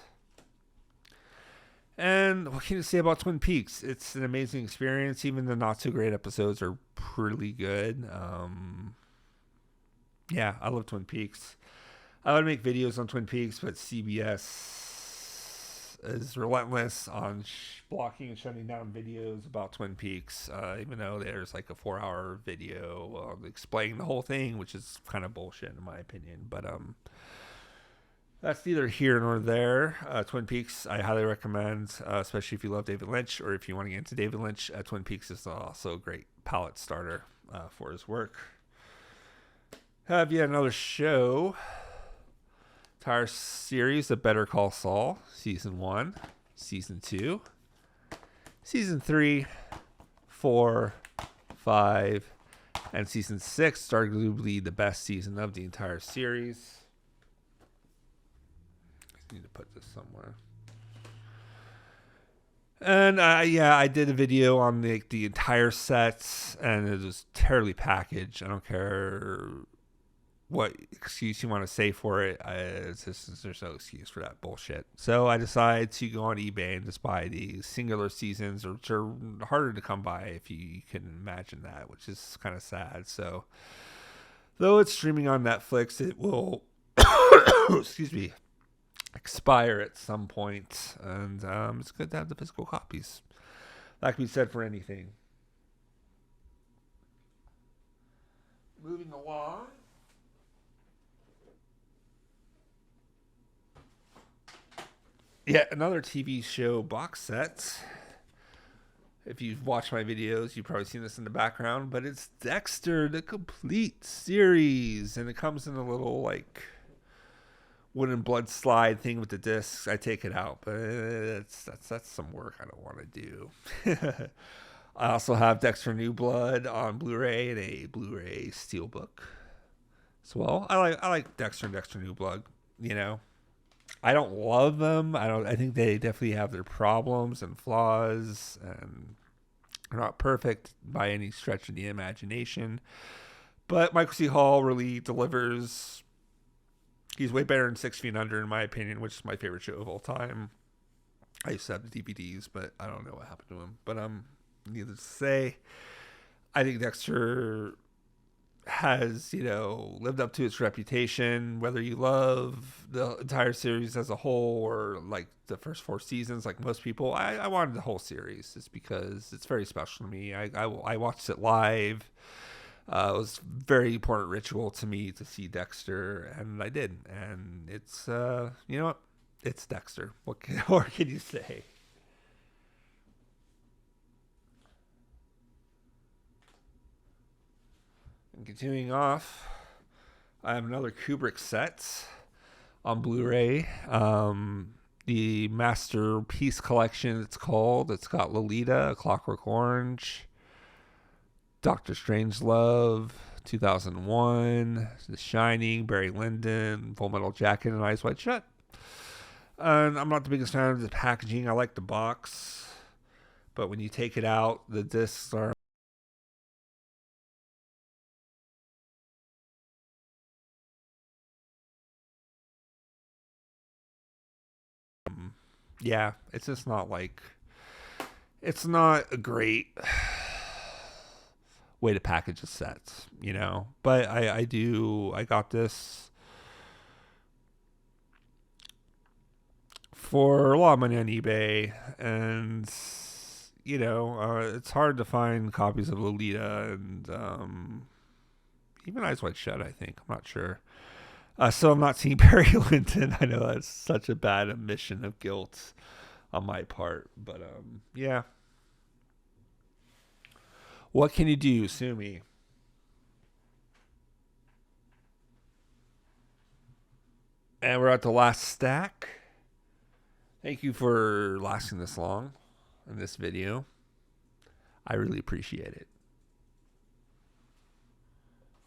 And what can you say about Twin Peaks? It's an amazing experience. Even the not so great episodes are pretty good. Yeah, I love Twin Peaks. I would make videos on Twin Peaks, but CBS is relentless on blocking and shutting down videos about Twin Peaks, even though there's like a 4-hour video explaining the whole thing, which is kind of bullshit in my opinion. But that's neither here nor there. Twin Peaks, I highly recommend, especially if you love David Lynch, or if you want to get into David Lynch. Twin Peaks is also a great palette starter for his work. Have yet another show. Entire series of Better Call Saul, Season 1, Season 2, Season 3, 4, 5, and Season 6, arguably the best season of the entire series. I need to put this somewhere. And I did a video on the entire sets, and it was terribly packaged. I don't care what excuse you want to say for it. There's no excuse for that bullshit. So I decided to go on eBay and just buy the singular seasons, which are harder to come by if you can imagine that, which is kind of sad. So though it's streaming on Netflix, it will excuse me, expire at some point, and it's good to have the physical copies. That can be said for anything. Moving along. Yet another TV show box set. If you've watched my videos, you've probably seen this in the background, but it's Dexter, the complete series, and it comes in a little like wooden blood slide thing with the discs. I take it out, but that's some work I don't want to do. I also have Dexter New Blood on Blu-ray and a Blu-ray Steelbook as well. I like Dexter and Dexter New Blood. You know, I don't love them. I think they definitely have their problems and flaws, and they're not perfect by any stretch of the imagination. But Michael C. Hall really delivers. He's way better than 6 Feet Under, in my opinion, which is my favorite show of all time. I used to have the DVDs, but I don't know what happened to him. But needless to say, I think Dexter has, lived up to its reputation. Whether you love the entire series as a whole or like the first 4 seasons, like most people, I wanted the whole series just because it's very special to me. I watched it live. It was a very important ritual to me to see Dexter, and I did. And it's, you know what? It's Dexter. What more can you say? And continuing off, I have another Kubrick set on Blu-ray. The Masterpiece Collection, it's called. It's got Lolita, Clockwork Orange, Doctor Strangelove, 2001, The Shining, Barry Lyndon, Full Metal Jacket, and Eyes Wide Shut. And I'm not the biggest fan of the packaging. I like the box, but when you take it out, the discs are it's just not like, it's not a great way to package a set, But I got this for a lot of money on eBay, and it's hard to find copies of Lolita and even Eyes Wide Shut. I think, I'm not sure. So I'm not seeing Barry Lyndon. I know that's such a bad admission of guilt on my part, but yeah. What can you do? Sue me. And we're at the last stack. Thank you for lasting this long in this video. I really appreciate it.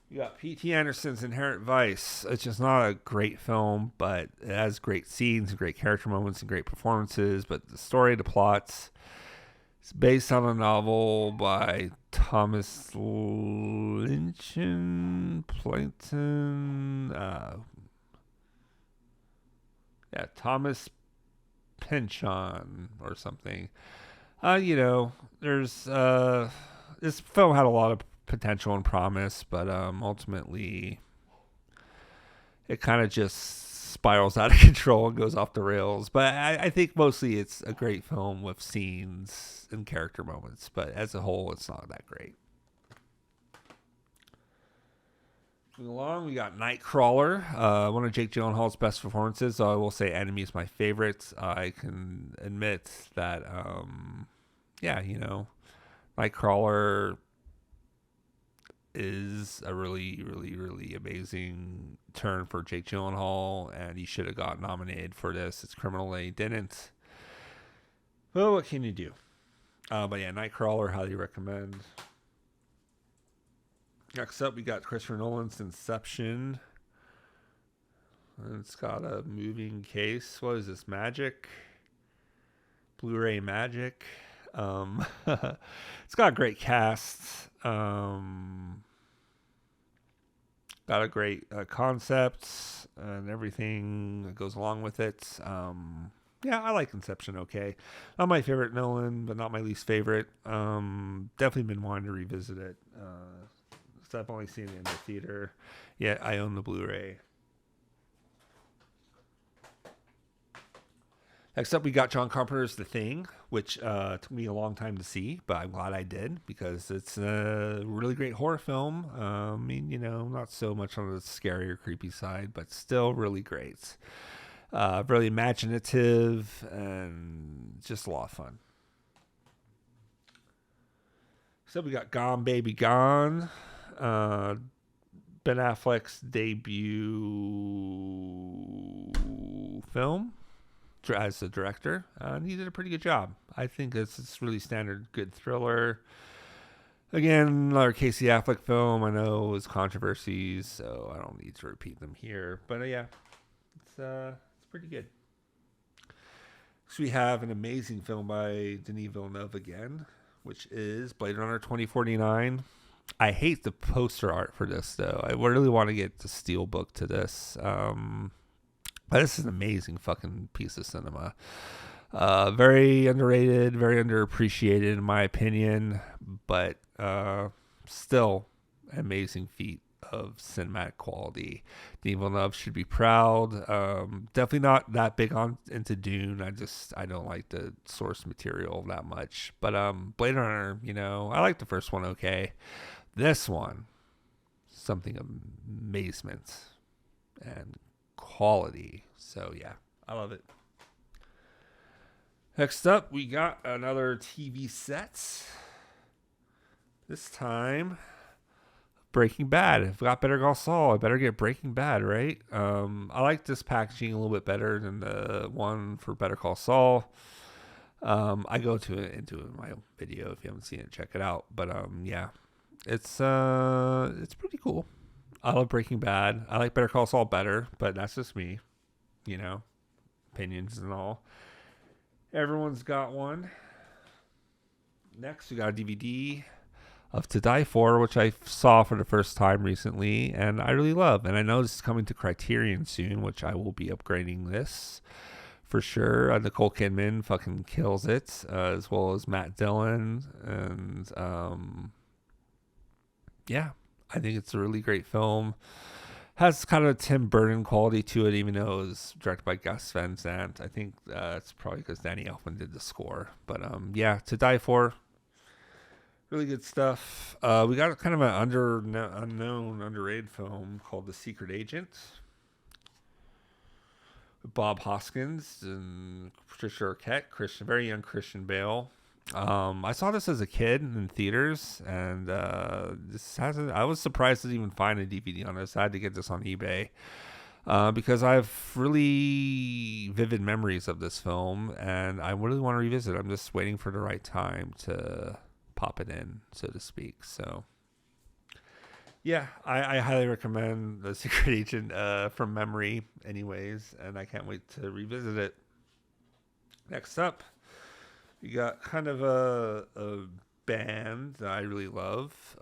You got P.T. Anderson's Inherent Vice. It's just not a great film, but it has great scenes and great character moments and great performances. But the story, the plots, it's based on a novel by Thomas Lynch and Plankton. Thomas Pynchon or something. There's this film had a lot of potential and promise, but ultimately it kind of just spirals out of control and goes off the rails. But I think mostly it's a great film with scenes and character moments, but as a whole it's not that great. Moving along, we got Nightcrawler, one of Jake Gyllenhaal's best performances. I will say Enemy is my favorite. I can admit that Nightcrawler is a really, really, really amazing turn for Jake Gyllenhaal, and he should have got nominated for this. It's criminal that he didn't. Well, what can you do? But yeah, Nightcrawler, highly recommend. Next up, we got Christopher Nolan's Inception. And it's got a moving case. What is this? Magic? Blu-ray magic. It's got a great cast. Got a great concept and everything that goes along with it. Yeah, I like Inception okay. Not my favorite Nolan, but not my least favorite. Definitely been wanting to revisit it. So I've only seen it in the theater. Yeah, I own the Blu-ray. Next up, we got John Carpenter's The Thing, which took me a long time to see, but I'm glad I did because it's a really great horror film. Not so much on the scary or creepy side, but still really great. Really imaginative and just a lot of fun. So we got Gone Baby Gone, Ben Affleck's debut film as a director, and he did a pretty good job. I think it's really standard good thriller. Again, another Casey Affleck film. I know it was controversies, so I don't need to repeat them here. But yeah, it's pretty good. So we have an amazing film by Denis Villeneuve again, which is Blade Runner 2049. I hate the poster art for this, though. I really want to get the steelbook to this. But this is an amazing fucking piece of cinema. Very underrated, very underappreciated in my opinion, but still an amazing feat of cinematic quality. Denis Villeneuve should be proud. Definitely not that big into Dune. I don't like the source material that much. But Blade Runner, I like the first one okay. This one, something of amazement and quality. So yeah, I love it. Next up, we got another TV set. This time, Breaking Bad. If I got Better Call Saul, I better get Breaking Bad, right? I like this packaging a little bit better than the one for Better Call Saul. I go into it in my own video. If you haven't seen it, check it out. But yeah, it's pretty cool. I love Breaking Bad. I like Better Call Saul better, but that's just me. Opinions and all. Everyone's got one. Next, we got a DVD of To Die For, which I saw for the first time recently, and I really love. And I know this is coming to Criterion soon, which I will be upgrading this for sure. Nicole Kidman fucking kills it, as well as Matt Dillon. And yeah, I think it's a really great film. Has kind of a Tim Burton quality to it, even though it was directed by Gus Van Sant. I think it's probably because Danny Elfman did the score. But yeah, To Die For. Really good stuff. We got kind of an unknown, underrated film called The Secret Agent. Bob Hoskins and Patricia Arquette, very young Christian Bale. I saw this as a kid in theaters, and I was surprised to even find a DVD on this. I had to get this on eBay because I have really vivid memories of this film, and I really want to revisit it. I'm just waiting for the right time to pop it in, so to speak. So yeah, I highly recommend The Secret Agent from memory anyways, and I can't wait to revisit it. Next up, we got kind of a band that I really love,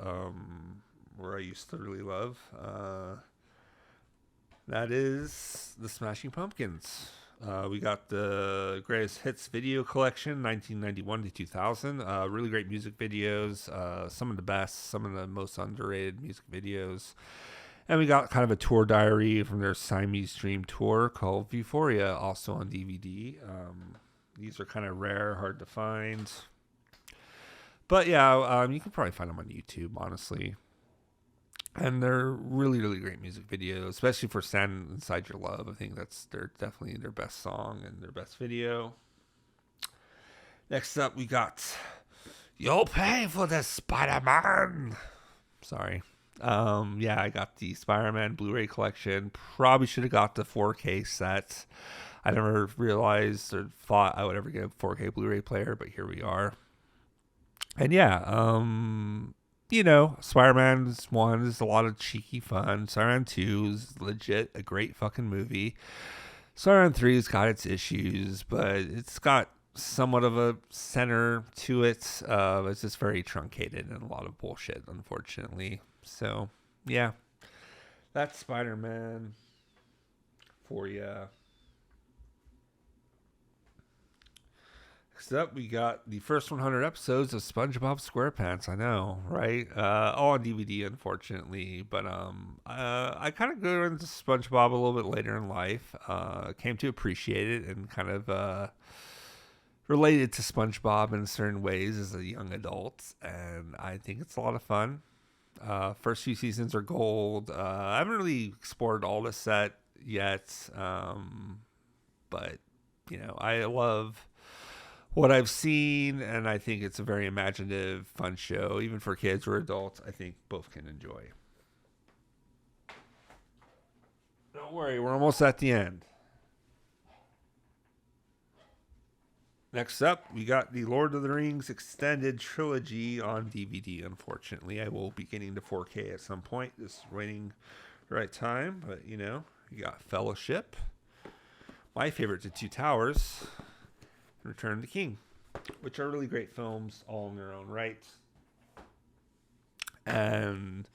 or I used to really love. That is the Smashing Pumpkins. We got the Greatest Hits video collection, 1991 to 2000. Really great music videos. Some of the best, some of the most underrated music videos. And we got kind of a tour diary from their Siamese Dream tour called Euphoria, also on DVD. These are kind of rare, hard to find. But yeah, you can probably find them on YouTube, honestly. And they're really, really great music videos, especially for Stand Inside Your Love. I think they're definitely their best song and their best video. Next up, we got You'll Pay for the Spider-Man. Sorry. Yeah, I got the Spider-Man Blu-ray collection. Probably should have got the 4K set. I never realized or thought I would ever get a 4K Blu-ray player, but here we are. And yeah, Spider-Man 1 is a lot of cheeky fun. Spider-Man 2 is legit a great fucking movie. Spider-Man 3 has got its issues, but it's got somewhat of a center to it. It's just very truncated and a lot of bullshit, unfortunately. So, yeah. That's Spider-Man for you. Next up, we got the first 100 episodes of SpongeBob SquarePants. I know, right? All on DVD, unfortunately. But I kind of got into SpongeBob a little bit later in life. Came to appreciate it and kind of related to SpongeBob in certain ways as a young adult. And I think it's a lot of fun. First few seasons are gold. I haven't really explored all the set yet. But, I love what I've seen, and I think it's a very imaginative, fun show. Even for kids or adults, I think both can enjoy. Don't worry, we're almost at the end. Next up, we got the Lord of the Rings Extended Trilogy on DVD, unfortunately. I will be getting to 4K at some point, just waiting the right time. But, you got Fellowship, my favorite, The Two Towers, Return of the King, which are really great films all in their own right. And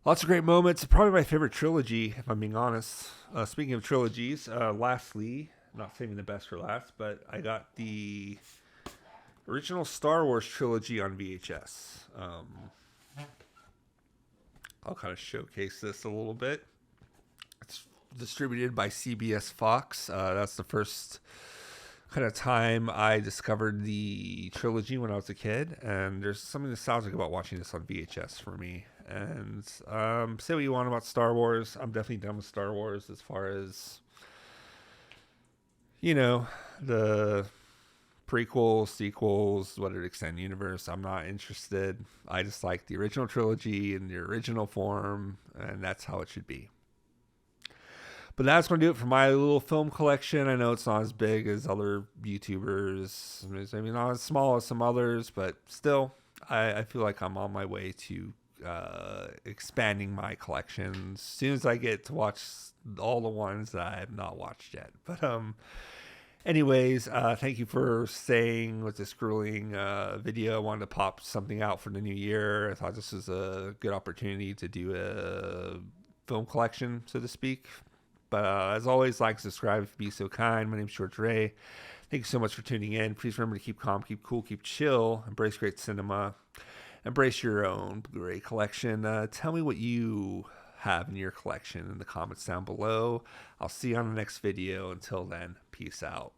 lots of great moments. Probably my favorite trilogy, if I'm being honest. Speaking of trilogies, lastly, not saving the best for last, but I got the original Star Wars trilogy on VHS. I'll kind of showcase this a little bit. It's distributed by CBS Fox. That's the first kind of time I discovered the trilogy when I was a kid, and there's something nostalgic about watching this on VHS for me. And say what you want about Star Wars, I'm definitely done with Star Wars as far as the prequels, sequels, what it extend universe. I'm not interested. I just like the original trilogy in the original form, and that's how it should be. But that's going to do it for my little film collection. I know it's not as big as other YouTubers. It's maybe not as small as some others, but still, I feel like I'm on my way to expanding my collection as soon as I get to watch all the ones that I have not watched yet. But anyways, thank you for staying with this grueling video. I wanted to pop something out for the new year. I thought this was a good opportunity to do a film collection, so to speak. But as always, like, subscribe if you be so kind. My name's George Ray. Thank you so much for tuning in. Please remember to keep calm, keep cool, keep chill. Embrace great cinema. Embrace your own Blu-ray collection. Tell me what you have in your collection in the comments down below. I'll see you on the next video. Until then, peace out.